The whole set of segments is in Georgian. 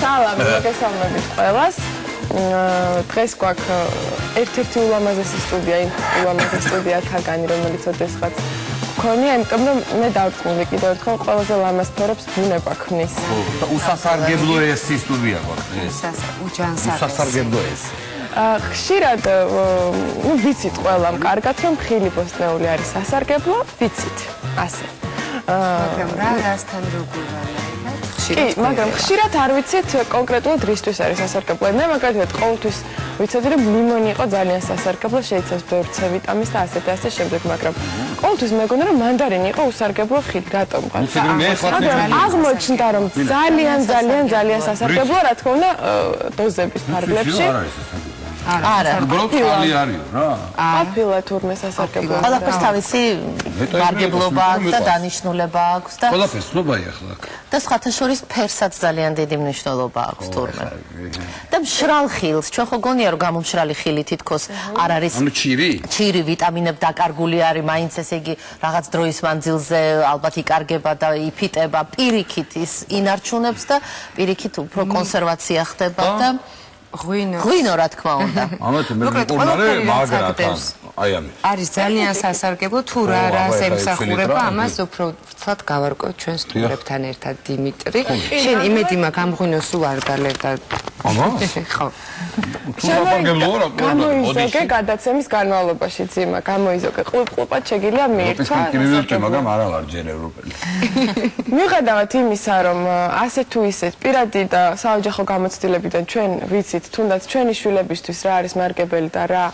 სალამი, მოგესალმებით ყველას. დღეს გვაქვს ერთ-ერთი ულამაზესი სტუდია, ულამაზესი სტუდიათაგანი, რომელიც ოდესღაც გქონია, იმიტომ რომ მე დავწმუნდი კიდევ ერთხელ ყველაზე ლამაზ ფერებს ბუნება ქმნის. უსასარგებლო ესი სტუდია გვაქვს. უსასარგებლო ესი. ხშირად ვიცით ყველამ კარგად, რომ ხილი ბოსტნეული არის სასარგებლო, ვიცით. ასე. მაგრამ რასთან როგორ არის? კი, მაგრამ ხშირად არ ვიცით კონკრეტულად რისთვის არის სასარგებლო. მე მაგალითად ყოველთვის ვიცოდი რომ ლიმონი იყო ძალიან სასარგებლო, შეიცავს ბევრ C ვიტამინს და ასე და ასე შემდეგ, მაგრამ ყოველთვის მეგონა რომ მანდარინი იყო უსარგებლო ხილი, რატომ? მაგრამ აღმოჩნდა რომ ძალიან სასარგებლო, რა თქმა უნდა, დოზების ფარგლებში. არა, უბრალოდ არისო რა. აფილა თურმე სასარგებლო. ყველაფერს თავისი ვარგებლობა აქვს და დანიშნულება აქვს და ყველაფერს ცნობაა ახლა. და სხვათა შორის ფერსაც ძალიან დიდი მნიშვნელობა აქვს თურმე. და მშრალ ხილს, ჩვენ ხო გონია რომ გამომშრალი ხილი თითქოს არ არის. ანუ ჩირი? ჩირი ვიტამინები დაკარგული არის, მაინც ესე იგი რაღაც დროის მანძილზე ალბათ იკარგება და იფიტება, პირიქით ის ინარჩუნებს და პირიქით უფრო კონსერვაცია ხდება და ღვინო რა თქმა უნდა. ამათი მე მიყურნარე მაგრათან. აი ამით. არის ძალიან სასარგებლო თუ რა რას ემსახურება, ამას უფრო ვთქვათ გავარკვევ ჩვენ სტუმრებთან ერთად დიმიტრი. შენ იმედი მაქვს ამ ღვინოს სულ არ დალევ და ამა? ხო. უსაფარგებლოა რა. გამოიზოგე გადაცემის განმავლობაში ძიმა, გამოიზოგე. ყლუპ-ყლუპად შეგიძლია მიირთვა. კი მივირჩე, მაგრამ არა ვარ ჯერ ევროპელი. მიუხედავად იმისა, რომ ასე თუ ისე პირადი და საოჯახო გამოცდილებიდან ჩვენ ვიცით თუნდაც ჩვენი შვილებისთვის რა არის მარგებელი და რა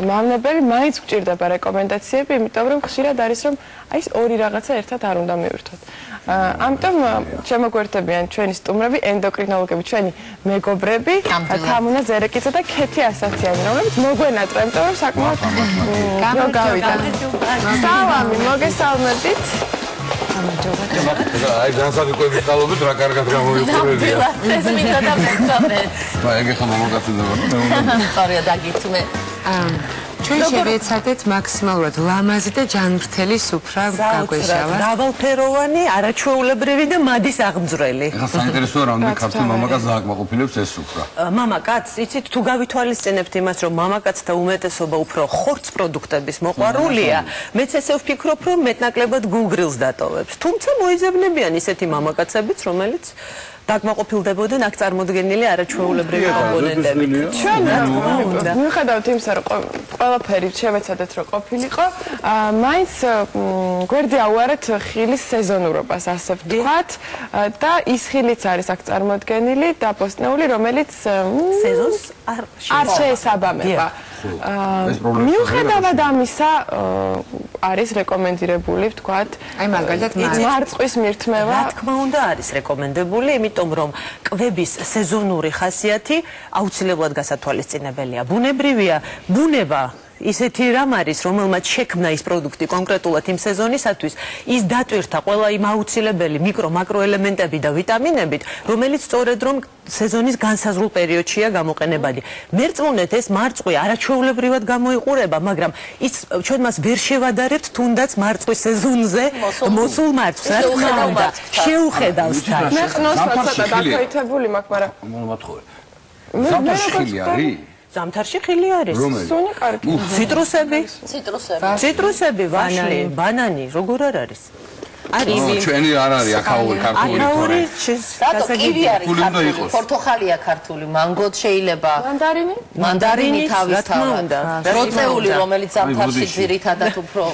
მავნებელი, მაინც გვჭირდება რეკომენდაციები, იმიტომ რომ ხშირად არის რომ აი ეს ორი რაღაცა ერთად არ უნდა მივირთვათ. ამიტომ შემოგვერთებიან ჩვენი სტუმრები, ენდოკრინოლოგები, ჩვენი მეგობრები, თამუნა ზერეკიძე და ქეთი ასათიანი, რომლებიც მოგვენატრა, იმიტომ რომ საკმაოდ გავიდა. სალამი, მოგესალმებით. აი განსაკუთრებით ხალხობით რა კარგად გამოიყურებია. ეს მინდა და მეგობრებს. აი ეგ ხომ მოგაწუდება რა. სწორია დაგიწმე. ჩვენ შევეცადეთ მაქსიმალურად ლამაზი და ჯანმრთელი სუფრა გაგვეშალა. დავალფეროვანი, არაჩვეულებრივი და მადის აღმძვრელი. ეხლა საინტერესოა რამდენი ქართული მამაკაც დააკმაყოფილებს ეს სუფრა. მამაკაც, იცით, თუ გავითვალისწინებთ იმას, რომ მამაკაცთა უმეტესობა უფრო ხორცს პროდუქტების მოყვარულია, მეც ესე ვფიქრობ, რომ მეტნაკლებად გულგრილს დატოვებს. თუმცა მოიძებნებიან ისეთი მამაკაცებიც, რომელიც დაკმაყოფილდებოდნენ აქ წარმოდგენილი არაჩვეულებრივი კომპონენტებით. ჩვენ მიუხედავად იმისა, რომ ყველაფერი შევეცადეთ რომ ყოფილიყო, მაინც გვერდი აუარეთ ხილის სეზონურობას, ასე ვთქვათ, და ის ხილიც არის აქ წარმოდგენილი და ბოსტნეული, რომელიც სეზონს არ შეესაბამება. მიუხედავად ამისა, არის რეკომენდირებული, ვთქვათ, აი მაგალითად მარწყვის მირთმევა. რა თქმა უნდა არის რეკომენდებული, იმიტომ რომ კვების სეზონური ხასიათი აუცილებლად გასათვალისწინებელია. ბუნებრივია, ბუნება ისეთი რამ არის, რომელმაც შექმნა ის პროდუქტი კონკრეტულად იმ სეზონისათვის, ის დატვირთა ყველა იმ აუცილებელი მიკრო-მაკროელემენტები და ვიტამინებით, რომელიც სწორედ რომ სეზონის განსაზღვრულ პერიოდშია გამოყენებადი. მერწმუნეთ ეს მარწყვი არაჩვეულებრივად გამოიყურება, მაგრამ ის ჩვენ მას ვერ შევადარებთ თუნდაც მარწვის სეზონზე მოსულ მარწვს. რა თქმა უნდა, შეუხედავს თან. მე ხნოს ცოტა დაქვეითებული მაქვს, მაგრამ მომათხოვე. ზამთარში ხილი არის? ზამთარში ხილი არის. სუნი კარგი. ციტრუსები, ვაშლი, ბანანი, როგორ არ არის? არის. ჩვენი არ არის აქაური ქართული თორე. რატო კივი არის ქართული, პორტოხალია ქართული, მანგოთ შეიძლება. მანდარინი თავისთავად. როწეული, რომელიც ზამთარში ძირითადად უფრო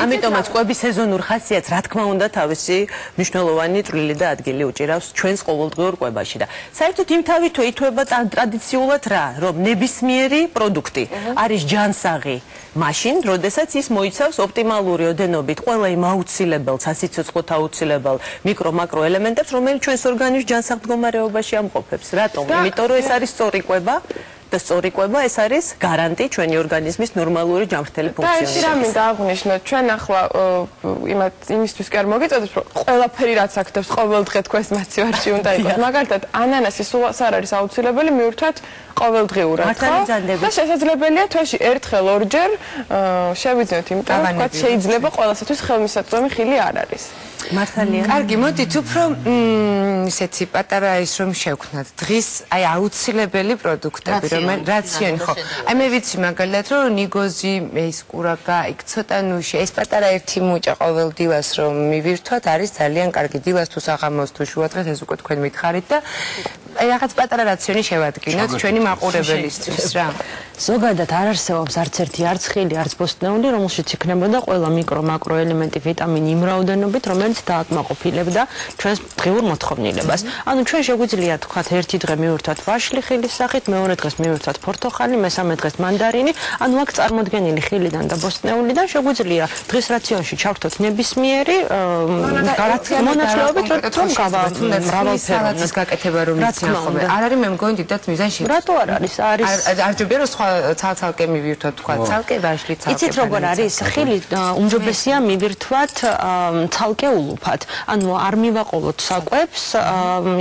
ამიტომაც კვების სეზონურ ხასიათს რა თქმა უნდა თავისი მნიშვნელოვანი წვლილი და ადგილი უჭირავს ჩვენს ყოველდღიურ კვებაში და საერთოდ იმ თავითვე ითვება ტრადიციულად რა, რომ ნებისმიერი პროდუქტი არის ჯანსაღი მაშინ, როდესაც ის მოიცავს ოპტიმალური ოდენობით ყველა იმ აუცილებელ, სასიცოცხლოდ აუცილებელ მიკრო-მაკრო ელემენტებს, რომელიც ჩვენს ორგანიზმს ჯანსაღ მდგომარეობაში ამყოფებს. რატომ? იმიტომ რომ ეს არის სწორი კვება და სწორი კვება ეს არის გარანტი ჩვენი ორგანიზმის ნორმალური ჯანმრთელი და ეს რა ფუნქციონირების. მინდა აღვნიშნოთ, ჩვენ ახლა იმისთვის კი არ მოგიწოდეთ, რომ ყველაფერი რაც აქდებს ყოველდღე თქვენს მაცივარში უნდა იყოს. მაგალითად, ანანასი სულ არ არის აუცილებელი მივირთვათ ყოველდღიურად, ხო? და შესაძლებელია თვეში ერთხელ, ორჯერ შევიძინოთ, იმიტომ რომ თქვა შეიძლება ყველასათვის ხელმისაწვდომი ხილი არ არის. მართალია. კარგი, მოდით უფრო ისეთი პატარა ის რომ შევქნათ დღის აი აუცილებელი პროდუქტები, რომელიც რაციონი ხო. აი მე ვიცი მაგალითად რომ ნიგოზი, ეს კურაგა, იქ ცოტა ნუში, ეს პატარა ერთი მუჭა ყოველ დილას რომ მივირთვათ არის ძალიან კარგი. დილას თუ საღამოს თუ შუადღეს ეს უკვე თქვენ მითხარით და აი რაღაც პატარა რაციონი შევადგინოთ ჩვენი მაყურებელისთვის რა. ზოგადად არ არსებობს არც ერთი არც ხილი, არც ბოსტნეული, რომელშიც იქნებოდა ყველა მიკრო-მაკრო ელემენტი, ვიტამინი იმ რაოდენობით, რომელიც დააკმაყოფილებდა ჩვენს დღიურ მოთხოვნილებას. ანუ ჩვენ შეგვიძლია თქვათ ერთი დღე მივირთვათ ვაშლი ხილის სახით, მეორე დღეს მივირთვათ ფორთოხალი, მესამე დღეს მანდარინი, ანუ აქ წარმოდგენილი ხილიდან და ბოსტნეულიდან შეგვიძლია დღის რაციონში ჩავრთოთ ნებისმიერი მონაცვლეობით, რომ მრავალფეროვნის გაკეთება რომ იციან ხოლმე. არ არის მე მგონი დიდად მიზანში. რატო არ არის? არ ჯობია რომ სხვა ცალ-ცალკე მივირთვათ თქვა ცალკე ვაშლი ცალკე. იცით როგორ არის? ხილი უმჯობესია მივირთვათ ცალკე ულუფად. ანუ არ მივაყოლოთ საკვებს,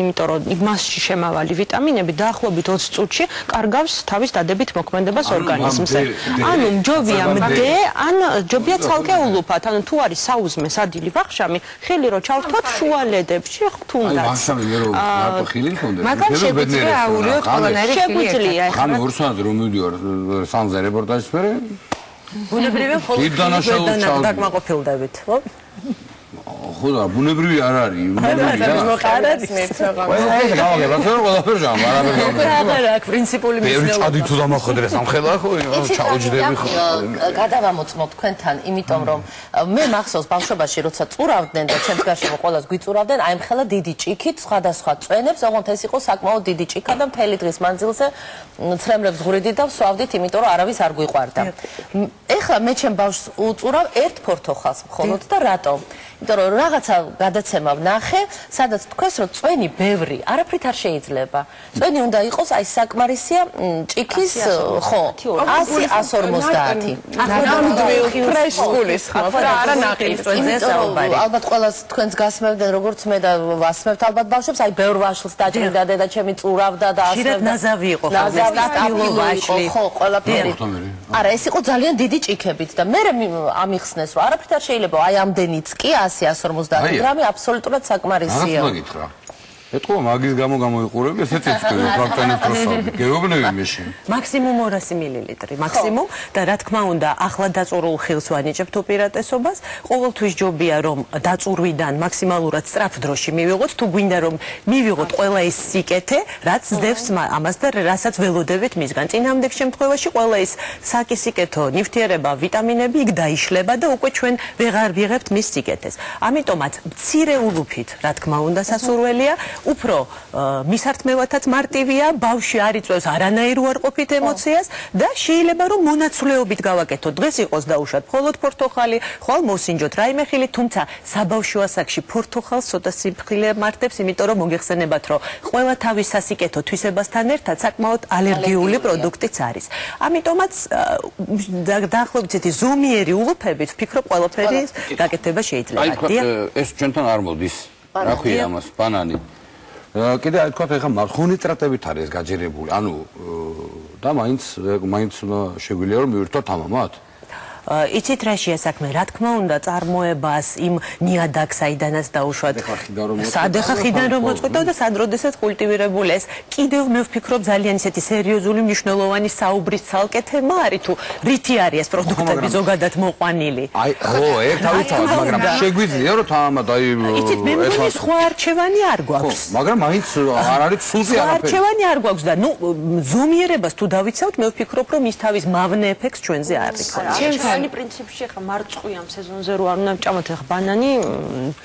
იმიტომ რომ მასში შემავალი ვიტამინები დაახლოებით 20 წუთში კარგავს თავის დადებით მოქმედებას ორგანიზმზე. ანუ ჯობია მდე, ან ჯობია ცალკე ულუფად. ანუ თუ არის საუზმე სადილი ვახშამი, ხილი რო ჩავთვალთ შუალედებში თუნდაც. აი ვახშამი მე რომ მარტო ხილი მქონდეს. მაგალ შეგვიძლია აურიოთ ყველანაირი ხილი. შეგვიძლია ეხლა. ხან ორსონად რომ მივიდივარ სამზე რეპორტაჟის მერე ბუნებრივია ხოლმე დაკმაყოფილდებით, ხო? ხო და ბუნებრივი არ არის, ბუნებრივია. მოყარებს არა აქ პრინციპული მნიშვნელობა. ბევრი თუ დამახვედრე სამხედრო ხო, ჩაუჯდები ხო. გადავამოწმოთ თქვენთან, იმიტომ რომ მე მახსოვს ბავშვობაში როცა წურავდნენ და ჩემს გარშემო ყველას გვიწურავდნენ, აი მხელა დიდი ჭიქით სხვადასხვა წვენებს, ოღონდ ეს იყო საკმაოდ დიდი ჭიქა და მთელი დღის მანძილზე ცრემლებს ღვრიდით და ვსვავდით, იმიტომ რომ არავის არ გვიყვარდა. ეხლა მე ჩემ ბავშვს უწურავ ერთ ფორთოხალს მხოლოდ და რატომ? იმიტომ რომ რაღაცა გადაცემა ვნახე, სადაც თქვეს რომ წვენი ბევრი, არაფრით არ შეიძლება. წვენი უნდა იყოს აი საკმარისია ჭიქის ხო 100-150. ფრეშკულის ხო, არა ნაყილის წვენზე საუბარი. ალბათ ყველას თქვენს გასმევდნენ როგორც მე და ვასმევთ ალბათ ბავშვებს, აი ბევრ ვაშლს დაჭრიდა დედა ჩემი წურავდა და ასმევდა. ხშირად ნაზავი იყო ხოლმე, სტაბილო ვაშლი. ხო, ყველაფერი. არა, ეს იყო ძალიან დიდი ჭიქებით და მე ამიხსნეს რომ არაფრით არ შეიძლება აი ამდენიც კი 100-150 გრამი აბსოლუტურად საკმარისია. რა გითხრა? ეთქო მაგის გამო გამოიყურები ესეც ეცქვი ფაქტანებს პროსავდი. გეუბნები მეში. მაქსიმუმ 200 მილილიტრი, მაქსიმუმ და რა თქმა უნდა, ახლა დაწურულ ხილს ვანიჭებთ უპირატესობას. ყოველთვის ჯობია რომ დაწურვიდან მაქსიმალურად სწრაფ დროში მივიღოთ, თუ გვინდა რომ მივიღოთ ყველა ის სიკეთე, რაც ძდევს ამას და რასაც ველოდებით მისგან. წინამდეგ შემთხვევაში ყველა ის საკისიკეთო ნივთიერება, ვიტამინები იქ დაიშლება და უკვე ჩვენ ვეღარ ვიღებთ მის სიკეთეს. ამიტომაც მცირე ულუფით, რა თქმა უნდა, სასურველია. უფრო მისართმევათაც მარტივია, ბავშვი არ იწვევს არანაირ უარყოფით ემოციას და შეიძლება რომ მონაცვლეობით გავაკეთოთ. დღეს იყოს დაუშვათ მხოლოდ ფორთოხალი, ხვალ მოსინჯოთ რაიმე ხილი, თუმცა საბავშვო ასაკში ფორთოხალს ცოტა სიმხილე მარტებს, იმიტომ რომ მოგეხსენებათ, რომ ყველა თავის სასიკეთო თვისებასთან ერთად საკმაოდ ალერგიული პროდუქტიც არის. ამიტომაც დაახლოებით ესეთი ზომიერი ულუფებით ვფიქრობ ყველაფერი გაკეთება შეიძლება. ეს ჩვენთან არ მოდის. რა ქვია ამას, ბანანი. კიდე აი თქვა ეხლა მარხონიტრატებით არის ეს გაჯერებული. ანუ და მაინც შეგვიძლია რომ მივირთოთ ამამად. იცით რა შეასაქმე, რა თქმა უნდა, წარმოებას იმ ნიადაგს აიდანაც დაუშვათ. სადეხა ხიდან რომ მოწყვეტავ და სად როდესაც კულტივირებული ეს კიდევ მე ვფიქრობ ძალიან ისეთი სერიოზული მნიშვნელოვანი საუბრის ცალკე თემა არის თუ რითი არის ეს პროდუქტები ზოგადად მოყვანილი. აი ხო, ერთავით, მაგრამ შეგვიძლია რომ თამამად აი იცით მე მგონი სხვა არჩევანი არ გვაქვს. მაგრამ მაინც არ არის სულზე არაფერი. არჩევანი არ გვაქვს და ნუ ზომიერებას თუ დავიცავთ, მე ვფიქრობ რომ ის თავის მავნე ეფექტს ჩვენზე არ იქნება. ბანანი პრინციპში ახლა მარწყვი ამ სეზონზე რო არ უნდა ვჭამოთ ახლა ბანანი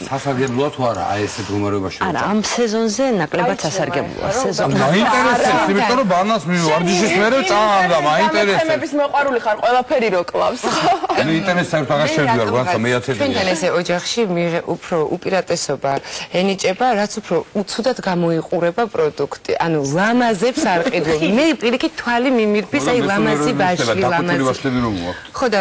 სასარგებლოა თუ არა აი ესეთ მდგომარეობაში არა ამ სეზონზე ნაკლებად სასარგებლოა სეზონი მაინტერესებს იმიტომ რომ ბანანს ვარჯიშის მერე წამდა მაინტერესებს თემების მოყვარული ხარ ყველაფერი რო კლავს ანუ ინტერესს საერთოდ აღარ შევიდარ გვანცა მეათედი ჩვენთან ესე ოჯახში უფრო უპირატესობა ენიჭება რაც უფრო უცუდად გამოიყურება პროდუქტი ანუ ლამაზებს არ ყიდულ მე პირიქით თვალი მიმირფის აი ლამაზი ბაჟი ლამაზი ხო და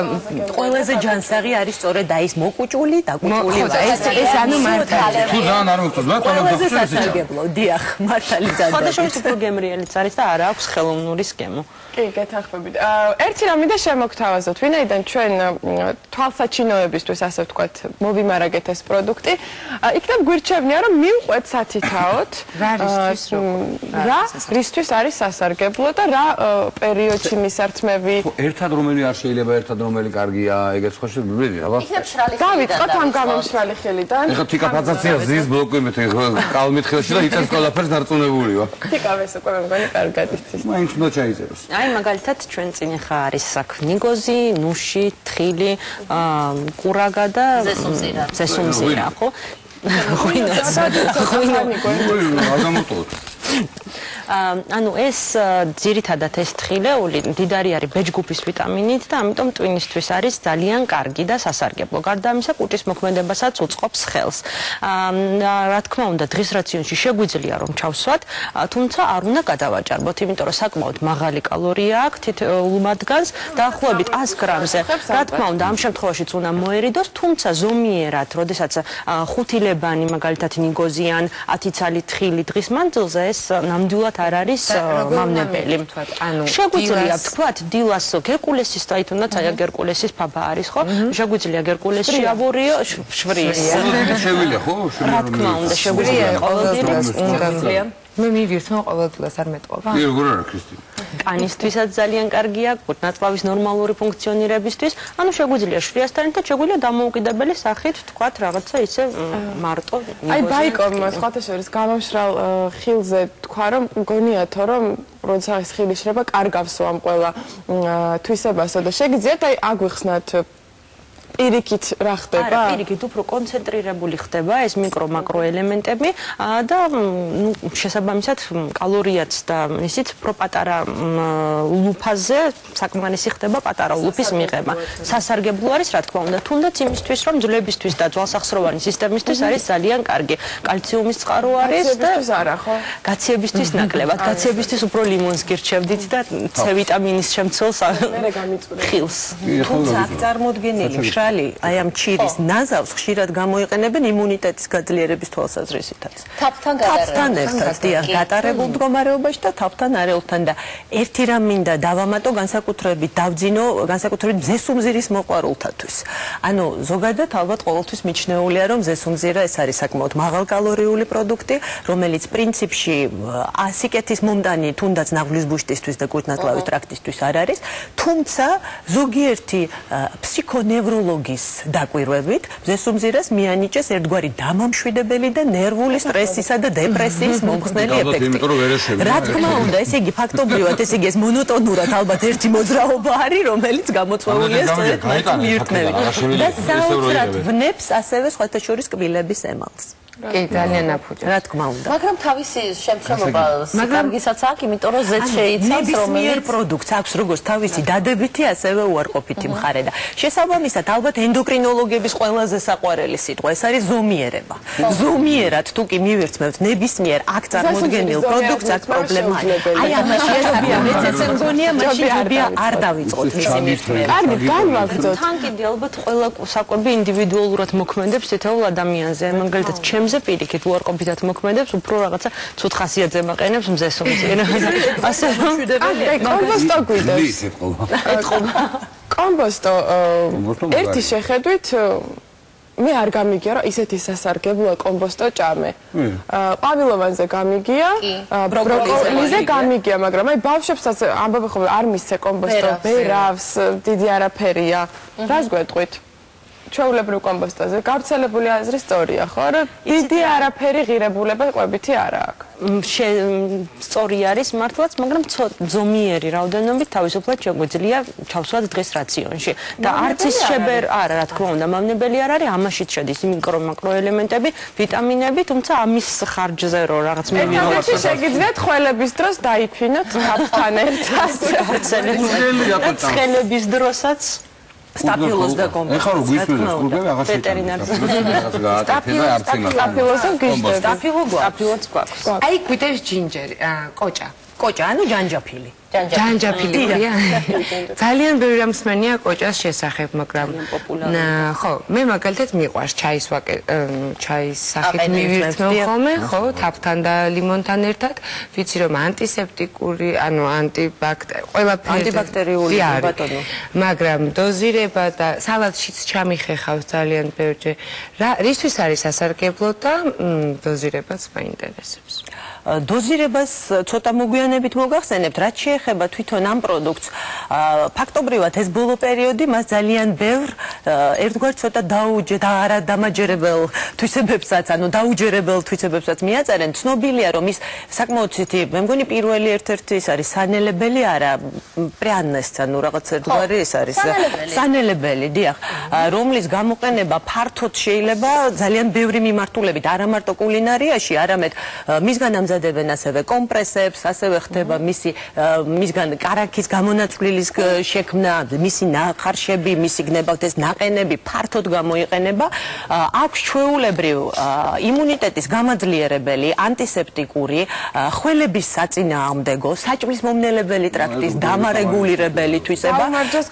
ყველაზე ჯანსაღი არის სწორედ აი ეს მოკუჭული დაკუჭული ეს ანუ მართალი თუ ძალიან არ მოგწონს რა ყველაზე სასარგებლო დიახ მართალი ძალიან ხოდაშორის უფრო გემრიელიც არის და არ აქვს ხელოვნური სქემო კი, გეთანხმებით. ერთი რამე და შემოგთავაზოთ, ვინაიდან ჩვენ თვალსაჩინოებისთვის, ასე ვთქვათ, მოვიმარაგეთ ეს პროდუქტი, იქნებ გვირჩევნია, რომ მივყვეთ სათითაოდ, რა რისთვის არის სასარგებლო და რა პერიოდში მისართმევი. ერთად რომელი არ შეიძლება, ერთად რომელი კარგია, ეგეც ხო შეიძლება, აბა. იქნებ შრალი დავიწყოთ ამ გამომშრალი ხელიდან. ეხლა თიკაფაცაცია ზის ბლოკებით კალმით ხელში და იწევს ყველაფერს დარწმუნებული ვარ. თიკავეს უკვე მე მგონი კარგად იცის. მაინც უნდა ჩაიწეროს. აი მაგალითად ჩვენ წინ ხა არის აქ ნიგოზი, ნუში, თხილი, კურაგა და ზესუმზირა, ხო? აღმოთოთ. ანუ ეს ძირითადად ეს თხილეული მდიდარი არის ბეჯგუფის ვიტამინით და ამიტომ ტვინისთვის არის ძალიან კარგი და სასარგებლო. გარდა ამისა, კუჭის მოქმედებასაც უწყობს ხელს. რა თქმა უნდა, დღის რაციონში შეგვიძლია რომ ჩავსვათ, თუმცა არ უნდა გადავაჭარბოთ, იმიტომ რომ საკმაოდ მაღალი კალორია აქვს თითოეულ მათგანს, დაახლოებით 100 გრამზე. რა თქმა უნდა, ამ შემთხვევაშიც უნდა მოერიდოს, თუმცა ზომიერად, როდესაც 5 ლებანი, მაგალითად ნიგოზი ან 10 ცალი თხილი დღის მანძილზე ეს ნამდვილად არ არის მავნებელი. შეგვიძლია ვთქვათ, დილას გერკულესის და თუნდაც აი გერკულესის ფაბა არის, ხო? შეგვიძლია გერკულეს შეავორიო, შვრის. შევილია, ხო? რა თქმა უნდა, შეგვიძლია ყოველდღიურად. მე მივირთმევ ყოველდღიურად არ მეტყობა. კი, როგორ არა, ქრისტინა? კანისთვისაც ძალიან კარგია, კურნაწლავის ნორმალური ფუნქციონირებისთვის. ანუ შეგვიძლია შვრიასთან ერთად შეგვიძლია დამოუკიდებელი სახით ვთქვათ რაღაცა ისე მარტო. აი ბაიკომ სხვათა შორის გამომშრალ ხილზე თქვა რომ მგონიათო რომ როცა ეს ხილი შრება კარგავსო ამ ყველა თვისებასა და შეგიძლიათ აი აგვიხსნათ პირიქით რა ხდება? არა, პირიქით უფრო კონცენტრირებული ხდება ეს მიკრო-მაკრო ელემენტები და შესაბამისად კალორიაც და ისიც უფრო პატარა ლუფაზე საკმარისი ხდება პატარა ლუფის მიღება. სასარგებლო არის რა თქმა უნდა, თუნდაც იმისთვის რომ ძვლებისთვის და ძვალსახსროვანი სისტემისთვის არის ძალიან კარგი. კალციუმის წყარო არის და არა ხო? გაციებისთვის ნაკლებად. გაციებისთვის უფრო ლიმონს გირჩევდით და C ვიტამინის შემცველს ხილს. თუმცა აქ წარმოდგენილი აი ამ ჩირის ნაზავს ხშირად გამოიყენებენ იმუნიტეტის გაძლიერების თვალსაზრისითაც. თაფთან ერთად, დიახ, გატარებულ მდგომარეობაში და თაფთან არეულთან და ერთი რამ მინდა დავამატო განსაკუთრებით დავძინო განსაკუთრებით ზესუმზირის მოყვარულთათვის. ანუ ზოგადად ალბათ ყოველთვის მიჩნეულია რომ ზესუმზირა ეს არის საკმაოდ მაღალკალორიული პროდუქტი, რომელიც პრინციპში ასიკეთის მომდანი თუნდაც ნაღლის ბუშტისთვის და კუჭნაწლავის ტრაქტისთვის არ არის, თუმცა ზოგიერთი ფსიქონევროლოგის დაკვირვებით ზესუმზირას მიანიჭეს ერთგვარი დამამშვიდებელი და ნერვული სტრესისა და დეპრესიის მომხსნელი ეფექტი. რა თქმა უნდა, ესე იგი ფაქტობრივად, ესე იგი ეს მონოტონურად ალბათ ერთი მოძრაობა არის, რომელიც გამოწვეულია სწორედ მათ მიირთმევით. და საოცრად ვნებს ასევე სხვათა შორის კბილების ემალს. კი, ძალიან აფუჭებს. რა თქმა უნდა. მაგრამ თავისი შემცემობა კარგისაც აქვს, იმიტომ რომ ზეც შეიცავს ნებისმიერ პროდუქტს აქვს როგორც თავისი დადებითი, ასევე უარყოფითი მხარე და შესაბამისად ალბათ ენდოკრინოლოგების ყველაზე საყვარელი სიტყვა ეს არის ზომიერება. ზომიერად თუ კი მივირთმევთ ნებისმიერ აქ წარმოდგენილ პროდუქტს აქ პრობლემა არის. აი ამაში მეც მგონია მაშინ ჯობია არ დავიწყოთ მისი მირთმევა. კარგი, განვაგრძოთ. თან კიდე ალბათ ყველა საკვები ინდივიდუალურად მოქმედებს თითოეულ ადამიანზე. მაგალითად ჩემზე პირიქით უარყოფითად მოქმედებს, უფრო რაღაცა ცუდ ხასიათზე მაყენებს მზესუმზირა. ასე რომ კომბოსტო გვიდევს. კომბოსტო ერთი შეხედვით მე არ გამიგია რომ ისეთი სასარგებლოა კომბოსტო ჭამე. ყვავილოვანზე გამიგია, ბროკოლიზე გამიგია, მაგრამ აი ბავშვებსაც ამბობენ ხოლმე არ მისცე კომბოსტო, ბერავს, დიდი არაფერია. რას გვეტყვით? ჩვეულებრივ კომპოსტაზე გავრცელებული აზრი სწორია, ხო? რომ დიდი არაფერი ღირებულება ყვებითი არა აქვს. სწორი არის მართლაც, მაგრამ ზომიერი რაოდენობით თავისუფლად შეგვიძლია ჩავსვათ დღეს რაციონში. და არც ის არა, რა თქმა უნდა, მავნებელი არ არის, ამაშიც შედის მიკრო-მაკრო ელემენტები, ვიტამინები, თუმცა ამის ხარჯზე რო რაღაც მივიღოთ. შეგიძლიათ ხველების დროს დაიფინოთ თაფთან ერთად. ცხელების დროსაც სტაფილოს და კომპოსტს. ეხლა რო გვისმენთ გულგები აღარ სტაფილოც გვაქვს. აი გვიტევს ჯინჯერი, კოჭა. კოჭა, ანუ ჯანჯაფილი. ჯანჯაფილია. ძალიან ბევრი რამ მსმენია კოჭას შესახებ, მაგრამ ხო, მე მაგალითად მიყვარს ჩაის სახით მივირთმევ ხოლმე, ხო, თაფთან და ლიმონთან ერთად, ვიცი რომ ანტისეპტიკური, ანუ ანტიბაქტერიული ბატონო. მაგრამ დოზირება და სალატშიც ჩამიხეხავს ძალიან ბევრჯერ. რისთვის არის სასარგებლო და დოზირებაც მაინტერესებს. დოზირებას ცოტა მოგვიანებით მოგახსენებთ, რაც შეეხება თვითონ ამ პროდუქტს. ფაქტობრივად ეს ბოლო პერიოდი მას ძალიან ბევრ ერთგვარ ცოტა არადამაჯერებელ თვისებებსაც, ანუ დაუჯერებელ თვისებებსაც მიაწერენ. ცნობილია, რომ ის საკმაოდ ცეთი, მე მგონი პირველი ერთ-ერთი ის არის სანელებელი არა, პრიანეს, ანუ რაღაც ერთგვარი ეს არის სანელებელი, დიახ, რომლის გამოყენება ფართოდ შეიძლება ძალიან ბევრი მიმართულებით, არა მარტო კულინარიაში, არამედ მისგან ამზადებენ ასევე კომპრესებს, ასევე ხდება მისგან კარაქის გამონაცვლილის შექმნა, მისი ნახარშები, მისი გნებავთ ეს ნაყენები ფართოდ გამოიყენება. აქვს ჩვეულებრივ იმუნიტეტის გამაძლიერებელი, ანტისეპტიკური, ხველების საწინააღმდეგო, საჭმლის მომნელებელი ტრაქტის დამარეგულირებელი თვისება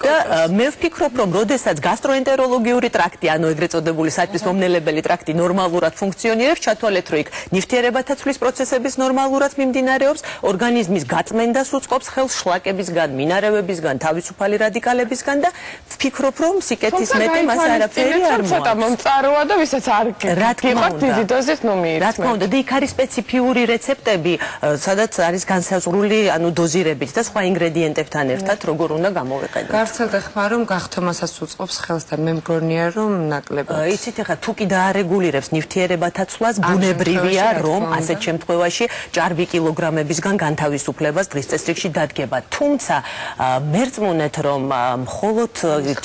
და მე ვფიქრობ, რომ როდესაც გასტროენტეროლოგიური ტრაქტი, ანუ ეგრეთ წოდებული საჭმლის მომნელებელი ტრაქტი ნორმალურად ფუნქციონირებს, ჩათვალეთ, რომ იქ ნივთიერებათა ცვლის პროცესების ნორმალურად მიმდინარეობს, ორგანიზმის გაწმენდას უწყობს ხელს შლაკებისგან, მინარევებისგან, თავისუფალი რადიკალებისგან და ვფიქრობ, რომ სიკეთის მეტი მას არაფერი არ მოაქვს. ცოტა მომწაროა და ვისაც არ გიყავთ დიდი დოზით ნომიერთმევთ. რა თქმა უნდა, და იქ არის სპეციფიური რეცეპტები, სადაც არის განსაზღვრული, ანუ დოზირებით და სხვა ინგრედიენტებთან ერთად როგორ უნდა გამოვიყენოთ. გავრცელდა ხმა, რომ გახთომასაც უწყობს ხელს და მე მგონია, რომ ნაკლებად. იცით, ახლა თუ კი დაარეგულირებს ნივთიერებათა ცვლას, ბუნებრივია, რომ ასეთ შემთხვევაში ჭარბი კილოგრამებისგან განთავისუფლებას დღის წესრიგში დადგება. თუმცა მერწმუნეთ, რომ მხოლოდ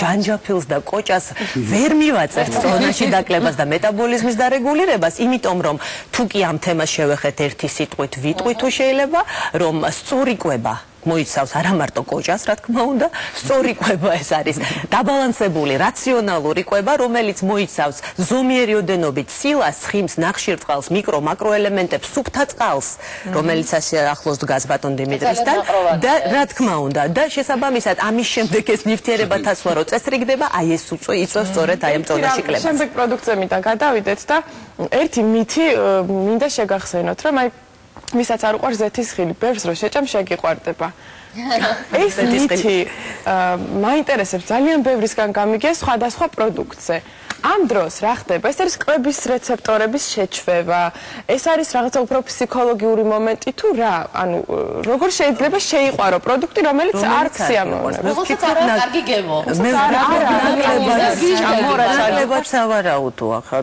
ჯანჯაფილს და კოჭას ვერ მივაწერთ ზონაში დაკლებას და მეტაბოლიზმის დარეგულირებას, იმიტომ რომ თუ კი ამ თემას შევეხეთ ერთი სიტყვით, ვიტყვი თუ შეიძლება, რომ სწორი კვება მოიცავს არა მარტო კოჭას, რა თქმა უნდა, სწორი კვება ეს არის დაბალანსებული, რაციონალური კვება, რომელიც მოიცავს ზომიერი ოდენობით სილას, ცხიმს, ნახშირწყალს, მიკრო-მაკრო ელემენტებს, სუფთა წყალს, რომელიც ასე ახლოს დგას ბატონ დიმიტრისთან და რა თქმა უნდა, და შესაბამისად ამის შემდეგ ეს ნივთიერებათა ცვლა რო წესრიგდება, აი ეს იწვევს სწორედ აი ამ წონაში კლებას. შემდეგ პროდუქციებიდან გადავიდეთ და ერთი მითი მინდა შეგახსენოთ, რომ აი ვისაც არ უყვარს ზეთის ხილი, ბევრს რო შეჭამ შეგიყვარდება. ეს მითი მაინტერესებს ძალიან ბევრისგან გამიგია სხვადასხვა პროდუქტზე. ამ დროს რა ხდება? ეს არის კვების რეცეპტორების შეჩვევა. ეს არის რაღაცა უფრო ფსიქოლოგიური მომენტი თუ რა? ანუ როგორ შეიძლება შეიყვარო პროდუქტი, რომელიც არ ქსიამოვნებს? რომელსაც არ აქვს კარგი გემო. მე არალებად სავარაუდო ახლა.